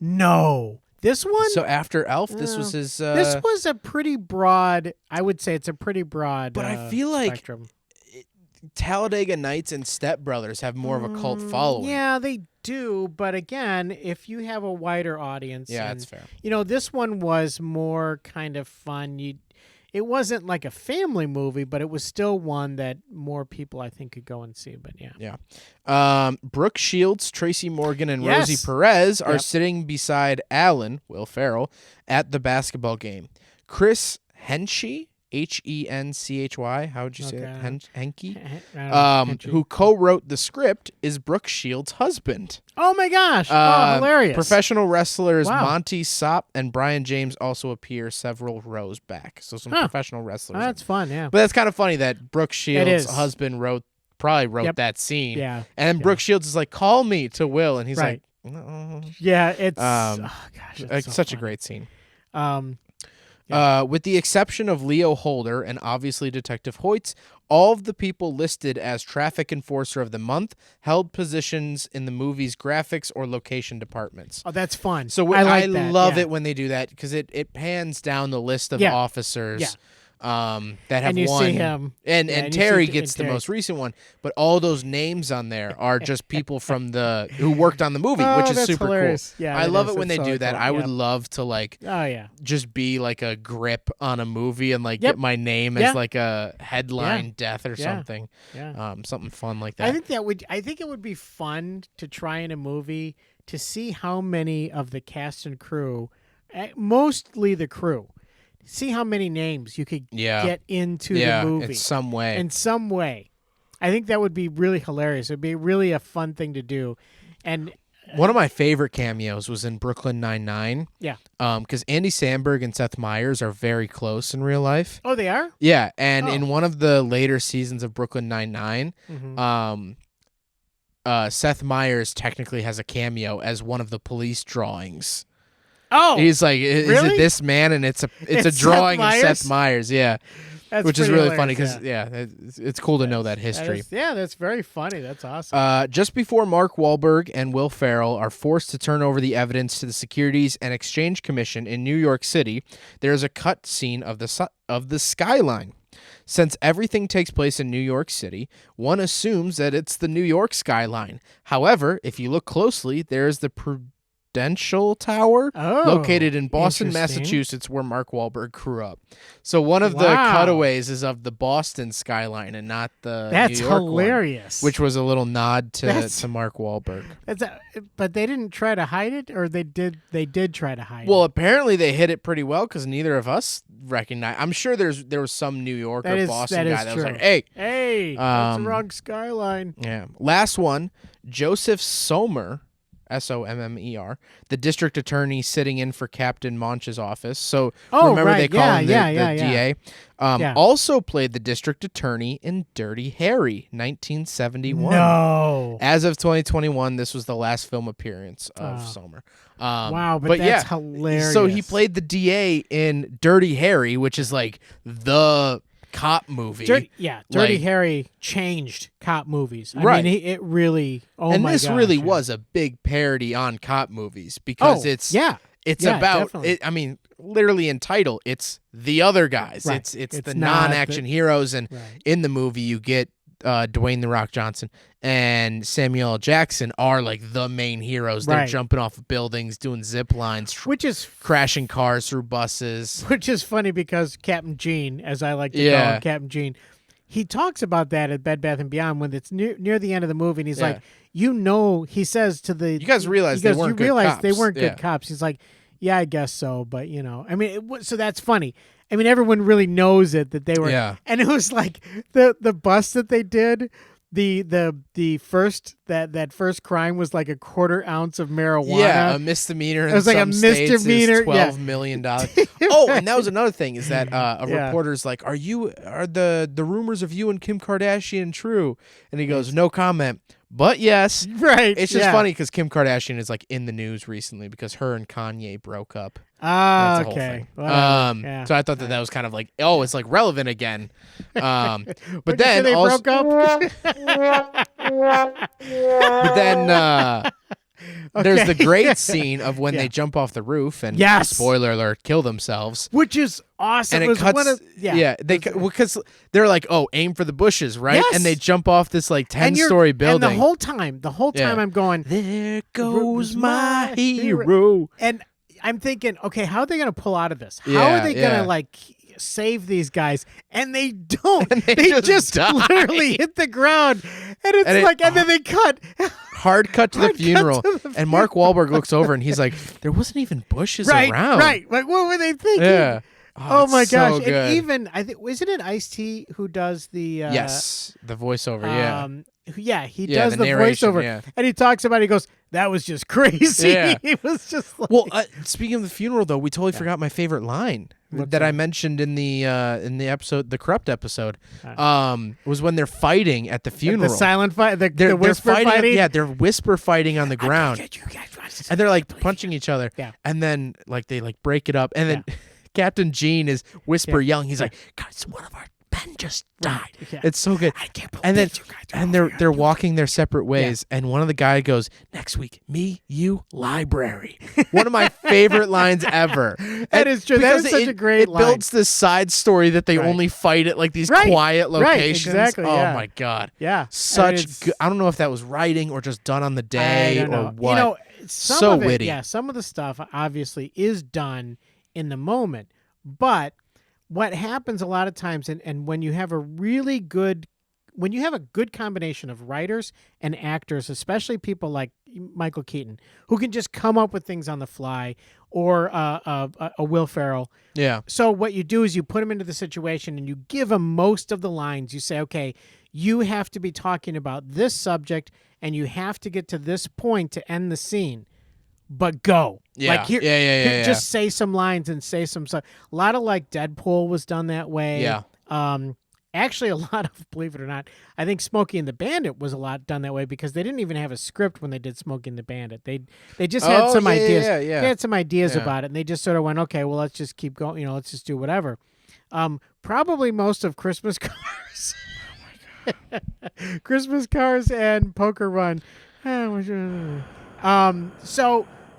No. This one? So after Elf, this was his. This was a pretty broad. I would say it's a pretty broad. But I feel like spectrum. Talladega Nights and Step Brothers have more of a cult following. Yeah, they do. But again, if you have a wider audience, Yeah, and, that's fair. This one was more kind of fun. It wasn't like a family movie, but it was still one that more people, I think, could go and see. But yeah. Yeah. Brooke Shields, Tracy Morgan, and Yes. Rosie Perez are Yep. sitting beside Alan, Will Ferrell, at the basketball game. Chris Henchy, Henchy, how would you say that? Henke? Who co-wrote the script, is Brooke Shields' husband. Oh my gosh! Hilarious! Professional wrestlers Wow. Monty Sopp and Brian James also appear several rows back. So some professional wrestlers. That's fun. Yeah. But that's kind of funny that Brooke Shields' is. husband probably wrote Yep. that scene. Yeah. And then Brooke Shields is like, "Call me" to Will, and he's Right. like, "No." Yeah. It's Like, it's so such a funny. great scene. Yeah. With the exception of Leo Holder and obviously Detective Hoyts, all of the people listed as Traffic Enforcer of the Month held positions in the movie's graphics or location departments. Oh, that's fun. So I like that. love yeah. it when they do that because it pans down the list of Yeah. officers Yeah. that have And you won. see him. And Yeah, and you Terry see- gets and the Terry. most recent one, but all those names on there are just people from who worked on the movie, Oh, which is that's super hilarious. cool. Yeah, I it love is. it when It's they so do that. cool. I would Yep. love to like Oh yeah. just be like a grip on a movie and like Yep. get my name Yeah. as like a headline death or Yeah. something. Yeah. Something fun like that. I think it would be fun to try in a movie to see how many of the cast and crew, mostly the crew, see how many names you could get into the movie in some way. In some way. I think that would be really hilarious. It'd be really a fun thing to do. And one of my favorite cameos was in Brooklyn Nine-Nine. yeah. Because Andy Samberg and Seth Meyers are very close in real life. Oh, they are? Yeah, and Oh. in one of the later seasons of Brooklyn Nine-Nine, Seth Meyers technically has a cameo as one of the police drawings. Oh. He's like, is really? it this man? And it's a It's drawing Seth of Meyers? Seth Meyers. Yeah, That's which is pretty really funny hilarious, because it's cool to know that history. That's very funny. That's awesome. Just before Mark Wahlberg and Will Ferrell are forced to turn over the evidence to the Securities and Exchange Commission in New York City, there is a cut scene of the skyline. Since everything takes place in New York City, one assumes that it's the New York skyline. However, if you look closely, there is the Prudential Tower located in Boston, interesting. Massachusetts, where Mark Wahlberg grew up. So one of the Wow. cutaways is of the Boston skyline and not the That's New York hilarious. one, which was a little nod That's- to Mark Wahlberg. But they didn't try to hide it, or they did. They did try to hide Well, it. apparently they hit it pretty well because neither of us recognize. I'm sure there was some New York That or is- Boston that is guy that was true. like, "Hey, Hey, that's the Um, wrong skyline. yeah." Last one, Joseph Sommer. Sommer, the district attorney sitting in for Captain Monch's office. So Oh, remember right. they call him the Yeah. DA. Yeah. Also played the district attorney in Dirty Harry, 1971. No. As of 2021, this was the last film appearance of Sommer. Wow, but that's hilarious. So he played the DA in Dirty Harry, which is like the cop movie. Dirty Harry changed cop movies. Right. I mean, it really. Oh and my this gosh, really yeah. was a big parody on cop movies because it's about definitely. it. I mean, literally in title, it's the other guys. Right. It's the not non-action heroes, and Right. in the movie you get Dwayne the Rock Johnson and Samuel L. Jackson are like the main heroes. They're Right. jumping off of buildings, doing zip lines, Which is crashing cars through buses. Which is funny because Captain Gene, as I like to call Yeah. him, Captain Gene, he talks about that at Bed Bath & Beyond when it's near the end of the movie, and he's Yeah. like, he says to the... You guys realize they weren't you good realize cops." they weren't Yeah. good cops. He's like, yeah, I guess so, but, I mean, so that's funny. I mean, everyone really knows it, that they were... Yeah. And it was like, the bust that they did... The first that first crime was like a 1/4 ounce of marijuana. Yeah, a misdemeanor. It was like a in some states is misdemeanor, $12 million. Oh, and that was another thing is that a Yeah. reporter's like, are the rumors of you and Kim Kardashian true? And he goes, no comment, but yes. Right. It's just yeah. funny because Kim Kardashian is like in the news recently because her and Kanye broke up. Ah, That's the whole okay. thing. Whatever. Yeah. So I thought that was kind of like, it's like relevant again. But What'd you say then they also, broke up. but then there's the great scene of when Yeah. they jump off the roof and Yes. spoiler alert, kill themselves. Which is awesome. And it was cuts. one of, because they're like, aim for the bushes, right? Yes. And they jump off this like And you're- 10-story building. And the whole time Yeah. I'm going, there goes my hero. and I'm thinking, okay, how are they going to pull out of this? How Yeah, are they yeah. going to like save these guys? And they don't. And they they just die. literally hit the ground, and it's And like, and then they cut. Hard cut to the Hard cut funeral. to the And Mark Wahlberg looks over and he's like, there wasn't even bushes right, around. right. Like, what were they thinking? Yeah. Oh it's my so gosh! good. And even I think isn't it Ice-T who does the yes, the voiceover. Yeah. He Yeah, does the the narration, voiceover, yeah. and he talks about it, he goes, that was just crazy. Yeah. It was just like, Well, speaking of the funeral, though, we totally forgot my favorite line that I mentioned in the episode, the Corrupt episode, was when they're fighting at the funeral. the silent fight, the They're whisper fighting. fighting. They're whisper fighting on the ground, and they're like punching each other. Yeah. And then like they like break it up, and then Captain Gene is whisper yelling. He's like, "Guys, one of our men just died." Yeah. It's so good. I can't believe And then you guys are they're walking their separate ways, and one of the guy goes, "Next week, me, you, library." One of my favorite lines ever. That is true. That is such a great It line. builds this side story that they Right. only fight at like these Right. quiet Right, locations. exactly, Oh yeah. my god. Yeah. Such good. I don't know if that was writing or just done on the day I don't know. or what. You know, some So of it, witty. Yeah, some of the stuff obviously is done in the moment, but what happens a lot of times, and when you have a really good, when you have a good combination of writers and actors, especially people like Michael Keaton, who can just come up with things on the fly, or a Will Ferrell. Yeah. So what you do is you put them into the situation and you give them most of the lines. You say, okay, you have to be talking about this subject and you have to get to this point to end the scene. But go. Yeah. Like here, Yeah. just say some lines and say some stuff. A lot of like Deadpool was done that way. Yeah. Actually, a lot of, believe it or not, I think Smokey and the Bandit was a lot done that way because they didn't even have a script when they did Smokey and the Bandit. They just had some ideas. Yeah. They had some ideas Yeah. about it, and they just sort of went, okay, well, let's just keep going. Let's just do whatever. Probably most of Christmas Cars. Christmas Cars and Poker Run. So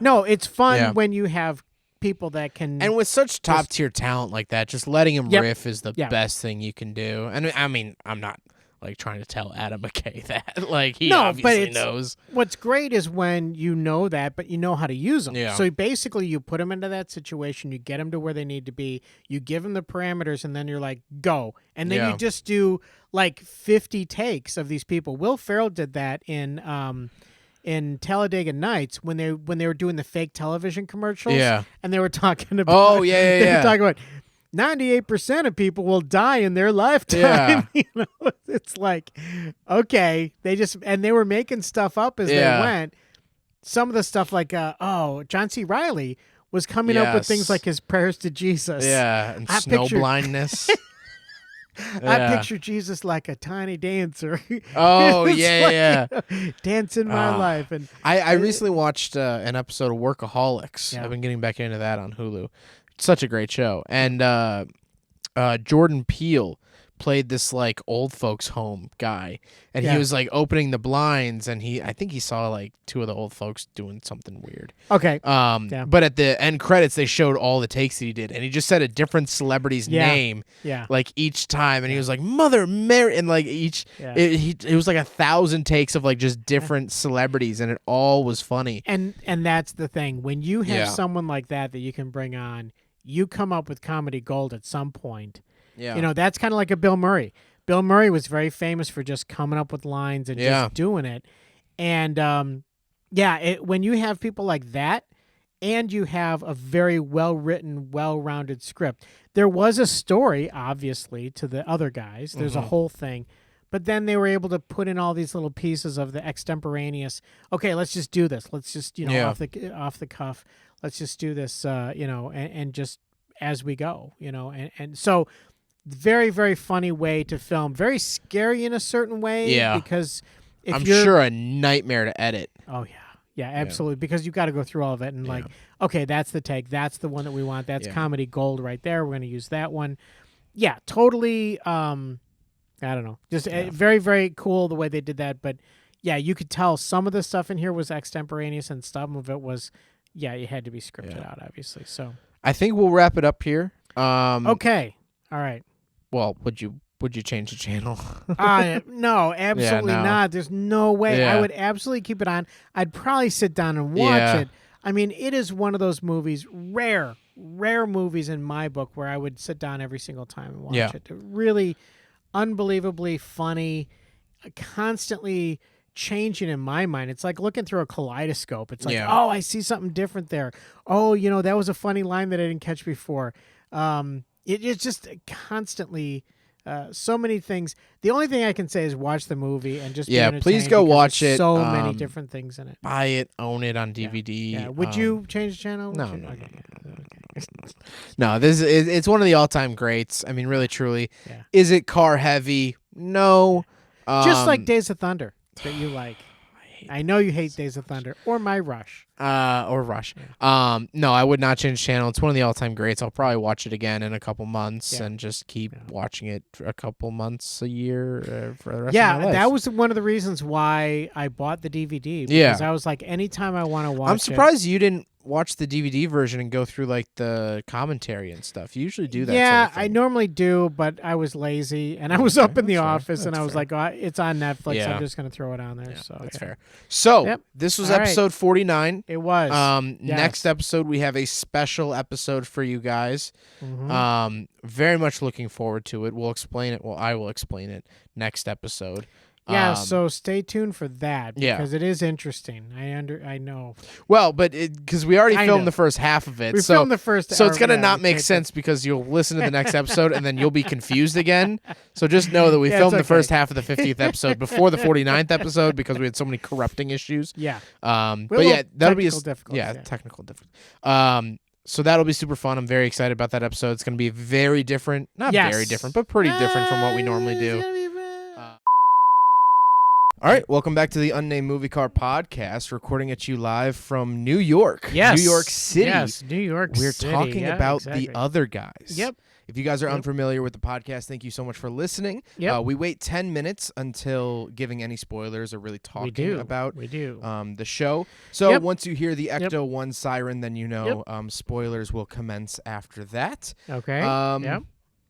no, it's fun when you have people that can. And with such top tier talent like that, just letting him Yep. riff is the Yeah. best thing you can do. And I mean, I'm not like trying to tell Adam McKay that. Like he No, but obviously it's- knows. What's great is when you know that, but you know how to use them. Yeah. So basically, you put them into that situation, you get them to where they need to be, you give them the parameters, and then you're like, go. And then Yeah. you just do like 50 takes of these people. Will Ferrell did that in Talladega Nights when they were doing the fake television commercials. Yeah. And they were talking about. Oh, yeah, yeah, They yeah. were talking about 98% of people will die in their lifetime. It's like, okay, they were making stuff up as Yeah. they went. some of the stuff like John C. Reilly was coming up with Yes. things like his prayers to Jesus. Yeah, and I snow picture- blindness. I picture Jesus like a tiny dancer. Oh, It's yeah. dancing my life. And I recently watched an episode of Workaholics. Yeah. I've been getting back into that on Hulu. Such a great show. And Jordan Peele played this like old folks home guy, and he Yeah. was like opening the blinds, and I think he saw like two of the old folks doing something weird. okay, But at the end credits, they showed all the takes that he did, and he just said a different celebrity's Yeah. name yeah, like each time, and he was like Mother Mary, and like each Yeah. it was like 1,000 takes of like just different celebrities, and it all was funny. and that's the thing. When you have Yeah. someone like that you can bring on, you come up with comedy gold at some point. Yeah, You know, that's kind of like a Bill Murray. Bill Murray was very famous for just coming up with lines and Yeah. just doing it. And when you have people like that, and you have a very well-written, well-rounded script. There was a story, obviously, to the other guys. There's a whole thing. But then they were able to put in all these little pieces of the extemporaneous. Okay, let's just do this. Let's just, Yeah. off the cuff. Let's just do this, and just as we go, and so very, very funny way to film. Very scary in a certain way. Yeah. Because if I'm you're, sure a nightmare to edit. Oh yeah. Yeah, absolutely. Because you got to go through all of it and like, okay, that's the take. That's the one that we want. That's Yeah. comedy gold right there. We're going to use that one. Yeah, totally. I don't know. Just very, very cool the way they did that. But yeah, you could tell some of the stuff in here was extemporaneous and some of it was, it had to be scripted out, obviously. So I think we'll wrap it up here. okay, all right. Well, would you change the channel? No, absolutely no. not. There's no way. Yeah. I would absolutely keep it on. I'd probably sit down and watch Yeah. it. I mean, it is one of those movies, rare movies in my book where I would sit down every single time and watch Yeah. it. Really unbelievably funny, constantly changing in my mind. It's like looking through a kaleidoscope. It's like, Yeah. oh, I see something different there. Oh, that was a funny line that I didn't catch before. It's just constantly so many things. The only thing I can say is watch the movie and just be Yeah, please entertained go because watch there's it. So many different things in it. Buy it, own it on DVD. Yeah. Would you change the channel? no, Would you- no, okay. No, it's one of the all-time greats. I mean, really, truly. Yeah. Is it car heavy? No. Just like Days of Thunder that you like. I know you hate Days of Thunder or My Rush. or Rush. No, I would not change channel. It's one of the all-time greats. I'll probably watch it again in a couple months Yeah. and just keep watching it for a couple months a year for the rest of my Yeah, life. that was one of the reasons why I bought the DVD. Yeah. Because I was like, anytime I want to watch I'm surprised you didn't watch the DVD version and go through like the commentary and stuff. You usually do that. Yeah, sort of I thing. normally do, but I was lazy and I was up in the that's fair. office and That's I was fair. like, oh, it's on Netflix. Yeah. I'm just going to throw it on there. Yeah, So that's yeah. fair. So Yep. this was All right. episode 49. It was. Yes. Next episode we have a special episode for you guys. Mhm. Very much looking forward to it. We'll explain it. Well, I will explain it next episode. Yeah, so stay tuned for that yeah. because it is interesting. I know. Well, but because we already I filmed know. the first half of it, We so filmed the first so it's hour, gonna yeah, not we make taped sense because you'll listen to the next episode and then you'll be confused again. So just know that we Yeah, filmed it's the first okay. half of the 50th episode before the 49th episode because we had so many corrupting issues. Yeah. But Little yeah, that'll be technical difficulties, yeah. technical difficulties. So that'll be super fun. I'm very excited about that episode. It's going to be very different, not Yes. very different, but pretty different from what we normally do. All right, welcome back to the Unnamed Movie Car Podcast, recording at you live from New York, Yes. New York City. Yes, New York We're City. talking Yeah, about exactly. The Other Guys. Yep. If you guys are Yep. unfamiliar with the podcast, thank you so much for listening. Yep. We wait 10 minutes until giving any spoilers or really talking about We do. the show. So Yep. once you hear the Yep. Ecto 1 siren, then you know spoilers will commence after that. Okay. Yep.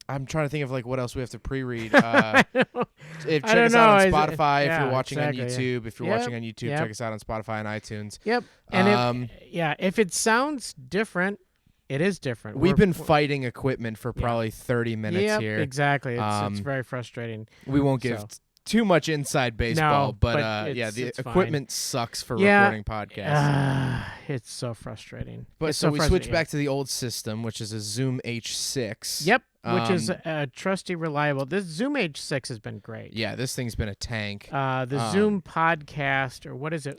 I'm trying to think of like what else we have to pre-read. Check I don't us out on know. Spotify if Yeah, you're watching on exactly, yeah. YouTube. If you're Yep, watching on YouTube, yep. check us out on Spotify and iTunes. Yep. And Um, if it sounds different, it is different. We've been fighting equipment for probably 30 minutes Yep, here. exactly. It's Um, very frustrating. We won't give So. too much inside baseball, No, but but yeah, it's- the it's fine. equipment sucks for Yeah. recording podcasts. It's so frustrating. But It's so we switched frustrating, back to the old system, which is a Zoom H6. Yep, which is Um, trusty, reliable. This Zoom H6 has been great. Yeah, this thing's been a tank. The Zoom podcast, or what is it?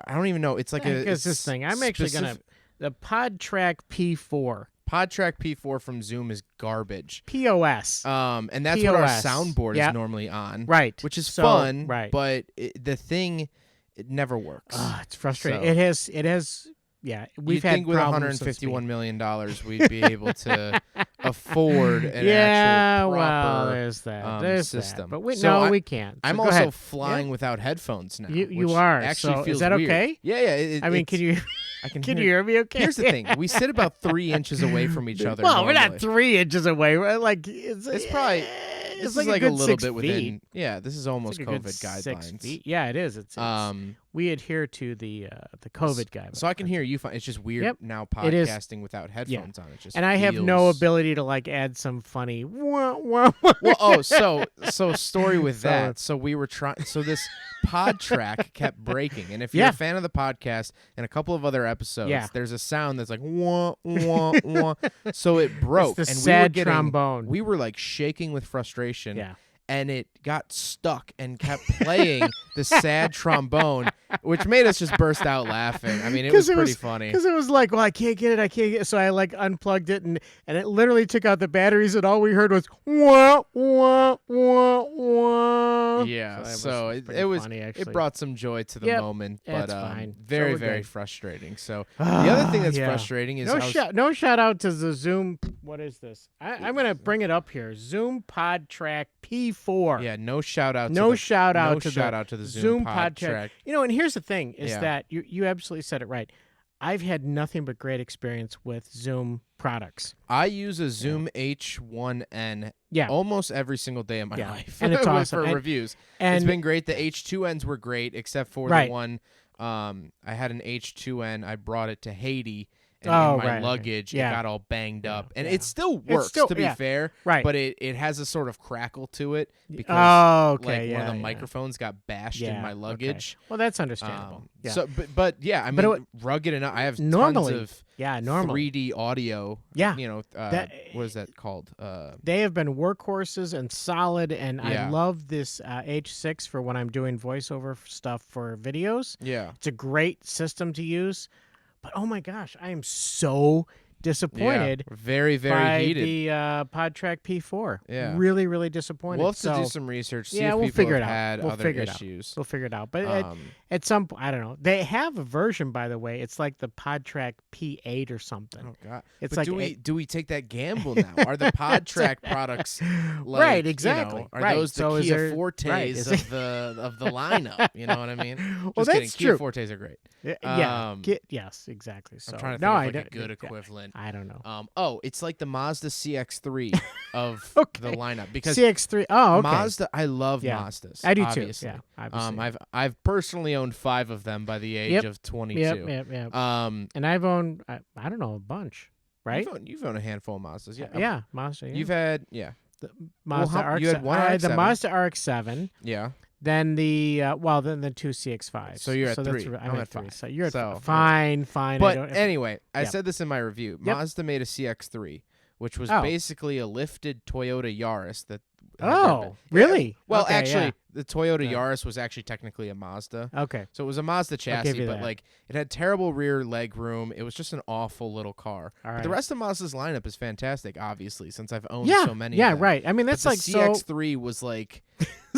I don't even know. It's like It's this thing. I'm actually gonna the PodTrack P4. PodTrack P4 from Zoom is garbage. POS. And that's what our soundboard is normally on. Right. Which is fun. Right. But the thing, it never works. It's frustrating. So, it has. Yeah, we've had think with $151 million we'd be able to afford an actual proper there's that. system. But we can't. So I'm go also ahead. flying without headphones now. You which are. Actually, so feels is that weird. okay? Yeah. I mean, can you? I can you hear me? Okay. Here's the thing: we sit about 3 inches away from each other. Well, we're not normally. 3 inches away. We're like it's probably. It's This like is a like good a little 6 bit within. feet. Yeah, this is almost It's like a COVID good 6 guidelines. feet. Yeah, it is. It's we adhere to the COVID guidelines. So I can hear you fine. It's just weird now podcasting without headphones on. It just and I have no feels- ability to like add some funny. Well, so story with that. So we were trying. So this pod track kept breaking, and if you're a fan of the podcast and a couple of other episodes, there's a sound that's like wah wah wah. So it broke, It's the and sad we were getting, trombone. We were like shaking with frustration. Yeah. And it got stuck and kept playing the sad trombone, which made us just burst out laughing. I mean, it was pretty funny. Because it was like, well, I can't get it. So I like unplugged it and it literally took out the batteries and all we heard was wah, wah, wah, wah. Yeah, So it was funny, it brought some joy to the moment, but it's fine. very, So we're very good. frustrating. So the other thing that's Yeah. frustrating is no shout out to the Zoom. What is this? I'm going to bring it up here. Zoom PodTrack P4. Yeah, no shout out. No to shout out to the Zoom PodTrack. You know, and here's the thing: is Yeah. that you absolutely said it right. I've had nothing but great experience with Zoom products. I use a Zoom H1N almost every single day of my life, and it's awesome for reviews. And it's been great. The H2Ns were great, except for the one. I had an H2N. I brought it to Haiti. And in my luggage, it got all banged up. And it still works, to be fair. Right. But it has a sort of crackle to it because one of the microphones got bashed in my luggage. Okay. Well, that's understandable. So, but I mean, rugged enough. I have tons of 3D audio. Yeah. You know, what is that called? They have been workhorses and solid, and I love this H6 for when I'm doing voiceover stuff for videos. Yeah. It's a great system to use. But oh my gosh, I am so disappointed. Yeah, very, very by heated. The PodTrack P4. Yeah, really, really disappointed. We'll have to do some research. See if we'll people figure have it out. had We'll other figure issues. We'll figure it out. But at some point, I don't know. They have a version, by the way. It's like the PodTrack P8 or something. Oh God! It's but like do we take that gamble now? Are the PodTrack products like, right? Exactly. You know, are those the Kia Fortes of the lineup? You know what I mean? Well, Just that's kidding. true. Kia Fortes are great. Yes, exactly. So I'm trying to think of like a good equivalent. I don't know. It's like the Mazda CX-3 of the lineup because CX-3. Oh, okay. Mazda. I love Mazdas. I do obviously. too. Yeah, obviously. I've personally owned 5 of them by the age of 22. Yep. And I've owned I don't know, a bunch. Right? You've owned a handful of Mazdas. Yeah. Yeah, Mazda. Yeah. You've had the Mazda RX-7. You had one RX-7. The Mazda RX-7. Yeah. Then the the 2 CX-5s. So you're at 3. I'm at 3. 5. So you're at fine. But anyway, I said this in my review. Mazda made a CX-3, which was basically a lifted Toyota Yaris that. Really? Well, okay, actually, the Toyota Yaris was actually technically a Mazda. Okay. So it was a Mazda chassis, but like it had terrible rear leg room. It was just an awful little car. But the rest of Mazda's lineup is fantastic, obviously, since I've owned so many. Yeah, of them. right. I mean, that's but like the CX-3 was like.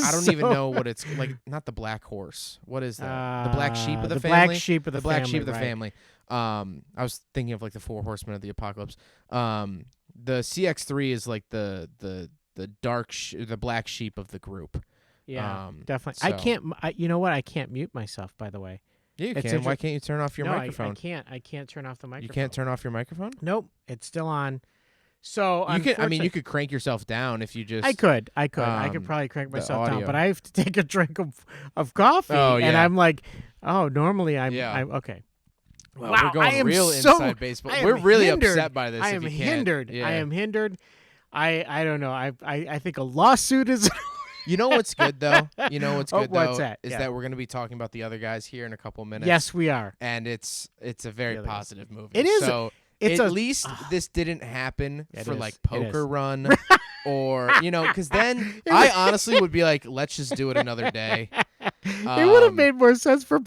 I don't even know what it's like. Not the black horse. What is that? The black sheep of the family. Black sheep of the black family, sheep of the right. family. I was thinking of like the 4 horsemen of the apocalypse. The CX-3 is like the the black sheep of the group. Yeah, definitely. So. I can't. You know what? I can't mute myself. By the way. Yeah, you can. Why can't you turn off your microphone? I can't. I can't turn off the microphone. You can't turn off your microphone? Nope. It's still on. So you can. I mean, you could crank yourself down if you just. I could. I could probably crank myself down, audio. but I have to take a drink of coffee, and I'm like, normally I'm okay. Well, wow, we're going I am real so, inside baseball. I am We're really hindered. upset by this. I if am you can't. hindered. Yeah. I am hindered. I don't know. I think a lawsuit is. You know what's good though? You know what's good what's though that? is that we're going to be talking about the other guys here in a couple minutes. Yes, we are. And it's a very positive movie. It is. So it's at least this didn't happen for is. like Poker Run or because then I honestly would be like, let's just do it another day. It would have made more sense for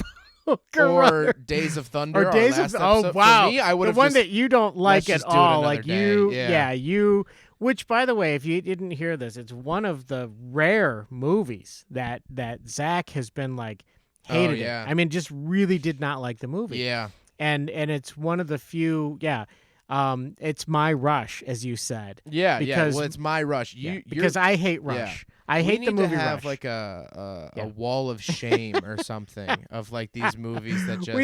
or Days of Thunder. Or Days of episode. wow. For me, I would the have one just, that you don't like at let's just do it all. another Like day. you, Yeah. you. Which, by the way, if you didn't hear this, it's one of the rare movies that Zach has been like hated. yeah. It. I mean, just really did not like the movie. Yeah. And it's one of the few. Yeah. It's my Rush, as you said. Yeah. Because, Well, it's my Rush. because I hate Rush. I hate the movie We need to have Rush. like a wall of shame or something of like these movies that just.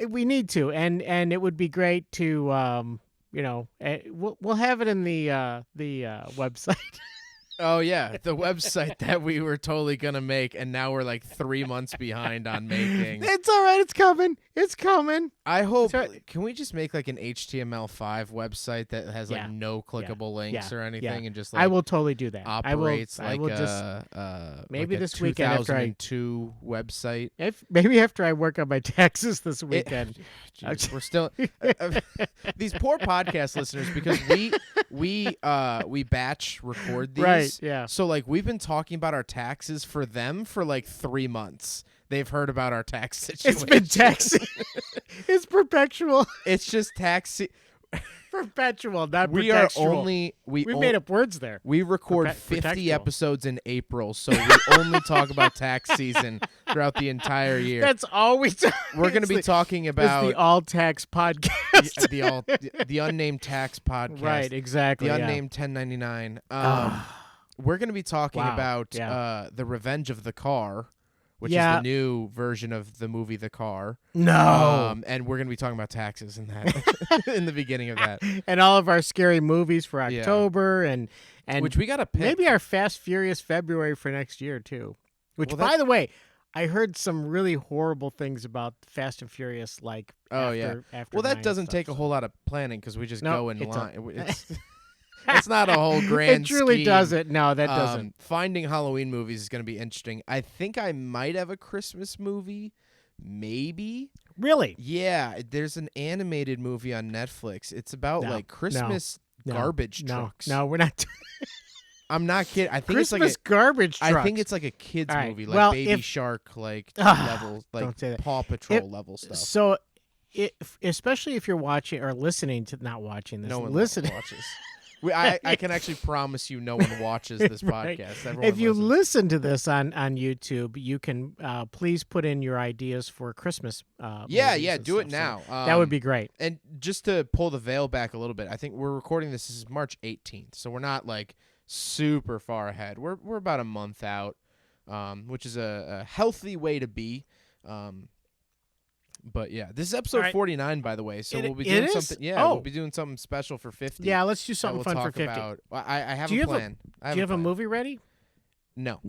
We need to, and it would be great to, we'll have it in the website. Oh yeah, the website that we were totally gonna make, and now we're like 3 months behind on making. It's all right. It's coming. It's coming. I hope. Sorry. Can we just make like an HTML5 website that has like no clickable links or anything, and just like I will totally do that. operates I like will like maybe a this weekend after 2002 website. maybe after I work on my taxes this weekend. Jeez, we're still these poor podcast listeners because we batch record these. Right. Yeah. So like we've been talking about our taxes for them for like 3 months. They've heard about our tax situation. It's been taxing. It's perpetual. It's just tax. Perpetual, not We are pretextual. only We made up words there. We record 50 pretextual. episodes in April, so we only talk about tax season throughout the entire year. That's all we talk. We're going to be talking It's about the all tax podcast. the unnamed tax podcast. Right, exactly. The yeah. unnamed 1099. We're going to be talking Wow, about yeah. The Revenge of the Car, which is Yeah. the new version of the movie The Car. No. And we're going to be talking about taxes in that in the beginning of that. And all of our scary movies for Yeah. October and Which we got to pick. maybe our Fast Furious February for next year too. Which, Well, by that's- the way, I heard some really horrible things about Fast and Furious. Like, Oh, after, yeah. after Well, that 9 doesn't and take stuff, a whole lot of planning because we just No, go in it's line. It's not a whole grand It truly scheme. doesn't. No, that doesn't. Finding Halloween movies is going to be interesting. I think I might have a Christmas movie. Maybe. Really? Yeah, there's an animated movie on Netflix. It's about No, like Christmas no, garbage no, trucks. No, we're not. I'm not kidding. I think Christmas it's like garbage trucks. I think it's like a kids All right, movie, like well, Baby if- Shark, like Ah, level, like don't say that. Paw Patrol level stuff. So, especially if you're watching or listening to, not watching this, No one listening. watches. I can actually promise you, no one watches this Right. podcast. Everyone If you listens. listen to this on YouTube, you can please put in your ideas for Christmas. Yeah, movies yeah, and do it stuff. now. So that would be great. And just to pull the veil back a little bit, I think we're recording this is March 18th, so we're not like super far ahead. We're about a month out, which is a healthy way to be. But yeah, this is episode All right. 49, by the way. So It- we'll be it doing is? something. Yeah, Oh. we'll be doing something special for 50. Yeah, let's do that something we'll fun for talk 50. about. I have Do you a have a- plan. Do you have a plan. movie ready? No.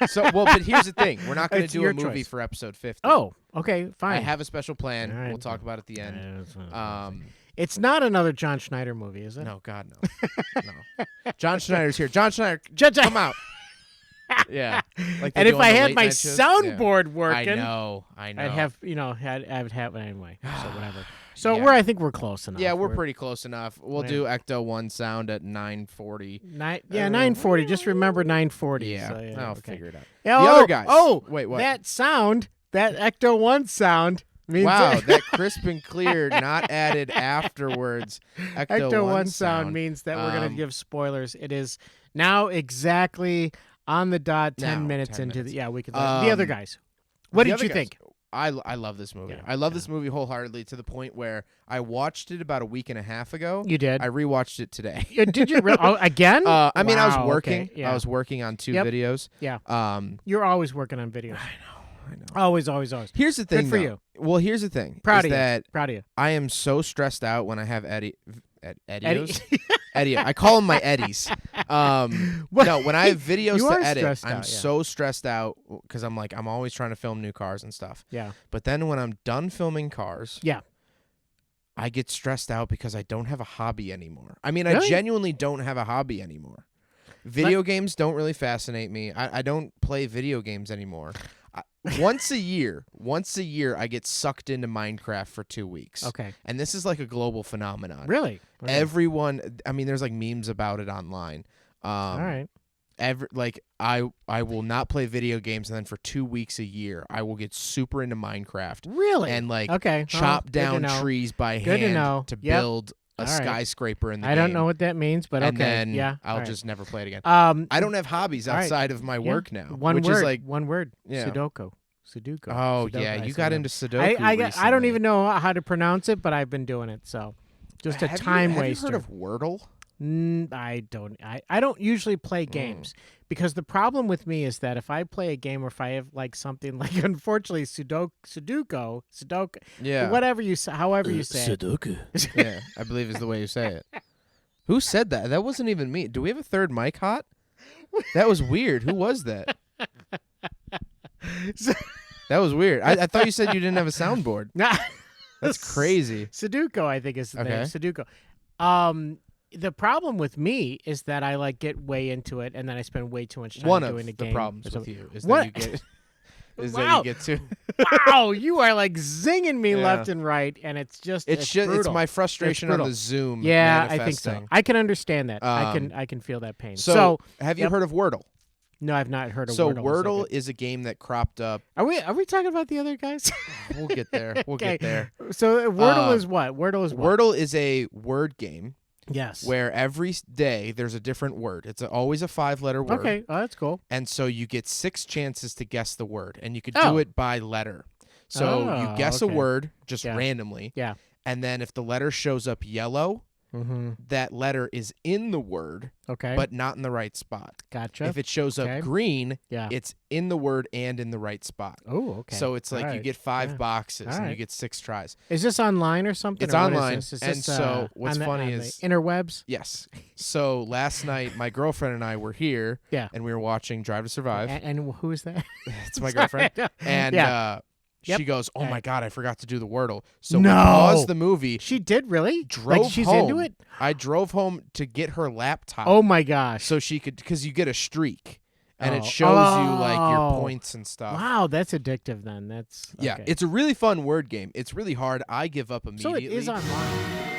So but here's the thing: we're not going to It's do your a movie choice. for episode 50. Oh, okay, fine. I have a special plan. All right. We'll talk about it at the end. It's not another John Schneider movie, is it? No, God, no. No. John Schneider's here. John Schneider, John- come out. Yeah. Like they And do if on I the had late my night shows. soundboard Yeah. working, I know. I'd have, I would have it anyway. So whatever. So Yeah. I think we're close enough. Yeah, we're pretty close enough. We'll Yeah. do Ecto 1 sound at 9:40. 9:40. Just remember 9:40. Yeah, So, I'll okay. figure it out. Yeah, The other guys. Oh, Wait, what? That sound, that Ecto 1 sound means Wow, that crisp and clear, not added afterwards. Ecto 1 sound means that we're going to give spoilers. It is now exactly on the dot 10 Now, minutes 10 into minutes. the. Yeah, we could. The other guys. What The did other you guys- think? I love this movie. Yeah, I love this movie wholeheartedly to the point where I watched it about a week and a half ago. You did. I rewatched it today. Did you again? I mean, I was Wow, working. okay, yeah. I was working on 2 Yep. videos. Yeah. Um, You're always working on videos. I know. Always, always, always. Here's the thing. for though. you. Well, here's the thing. Proud is of you. that Proud of you. I am so stressed out when I have Eddios. Eddie. I call them my Eddies. No, when I have videos You to are edit, stressed I'm out, yeah. so stressed out because I'm always trying to film new cars and stuff. Yeah. But then when I'm done filming cars, Yeah. I get stressed out because I don't have a hobby anymore. I mean, I Really? genuinely don't have a hobby anymore. Video games don't really fascinate me. I don't play video games anymore. Once a year, I get sucked into Minecraft for 2 weeks. Okay. And this is like a global phenomenon. Really? Okay. Everyone, I mean, there's like memes about it online. All right. I will not play video games, and then for 2 weeks a year I will get super into Minecraft. Really? And okay. chop Good down to know. trees by Good to know. hand to Yep. build a All right. skyscraper in the I game. don't know what that means, but And okay. then yeah. I'll all right. just never play it again. I don't have hobbies outside of my work now. Which is like one word. Yeah. Sudoku. Oh Sudoku, yeah, I you said got that. into Sudoku. I don't recently. even know how to pronounce it, but I've been doing it. So, just a Have time you waster. heard of Wordle? I don't. I don't usually play games because the problem with me is that if I play a game or if I have like something like unfortunately Sudoku, Yeah. whatever you say, however you say it. Yeah, I believe is the way you say it. Who said that? That wasn't even me. Do we have a third mic hot? That was weird. Who was that? That was weird. I thought you said you didn't have a soundboard. Nah. That's crazy. Sudoku, I think is the name. Okay. Sudoku. The problem with me is that I like get way into it and then I spend way too much time One doing of the the game. problems or with something. you is What? that you get is Wow. that you get to Wow, you are like zinging me Yeah. left and right, and it's just it's brutal. my frustration on brutal. the Zoom. Yeah, I think so. manifesting. I can understand that. I Um, can feel that pain. So, have you yep. heard of Wordle? No, I've not heard of So Wordle. Wordle is a game that cropped up. Are we talking about the other guys? We'll get there. We'll Okay. get there. So Wordle is what? Wordle is what? Wordle is a word game Yes. where every day there's a different word. It's always a 5-letter word. Okay. Oh, that's cool. And so you get 6 chances to guess the word, and you could Oh. do it by letter. So Oh, you guess okay. a word just Yeah. randomly, Yeah. and then if the letter shows up yellow, Mm-hmm. that letter is in the word, Okay. but not in the right spot. gotcha. If it shows Okay. up green, Yeah. it's in the word and in the right spot. Oh, okay. So it's like All you right. get 5 Yeah. boxes All and you right. get 6 tries. Is this online or something? It's or what is online, this? Is and this, so what's on the- funny on the is- interwebs. Yes. So last night, my girlfriend and I were here, Yeah. and we were watching Drive to Survive. And who is that? It's my girlfriend. And Yeah. Yep. she goes, "Oh Okay. my God, I forgot to do the Wordle." So No. we paused the movie, She did really? drove like she's home. into it? I drove home to get her laptop Oh my gosh. so she could, because you get a streak, and Oh. it shows you like your Oh. points and stuff. Wow, that's addictive then. That's Yeah, okay. it's a really fun word game. It's really hard. I give up so immediately. it is online.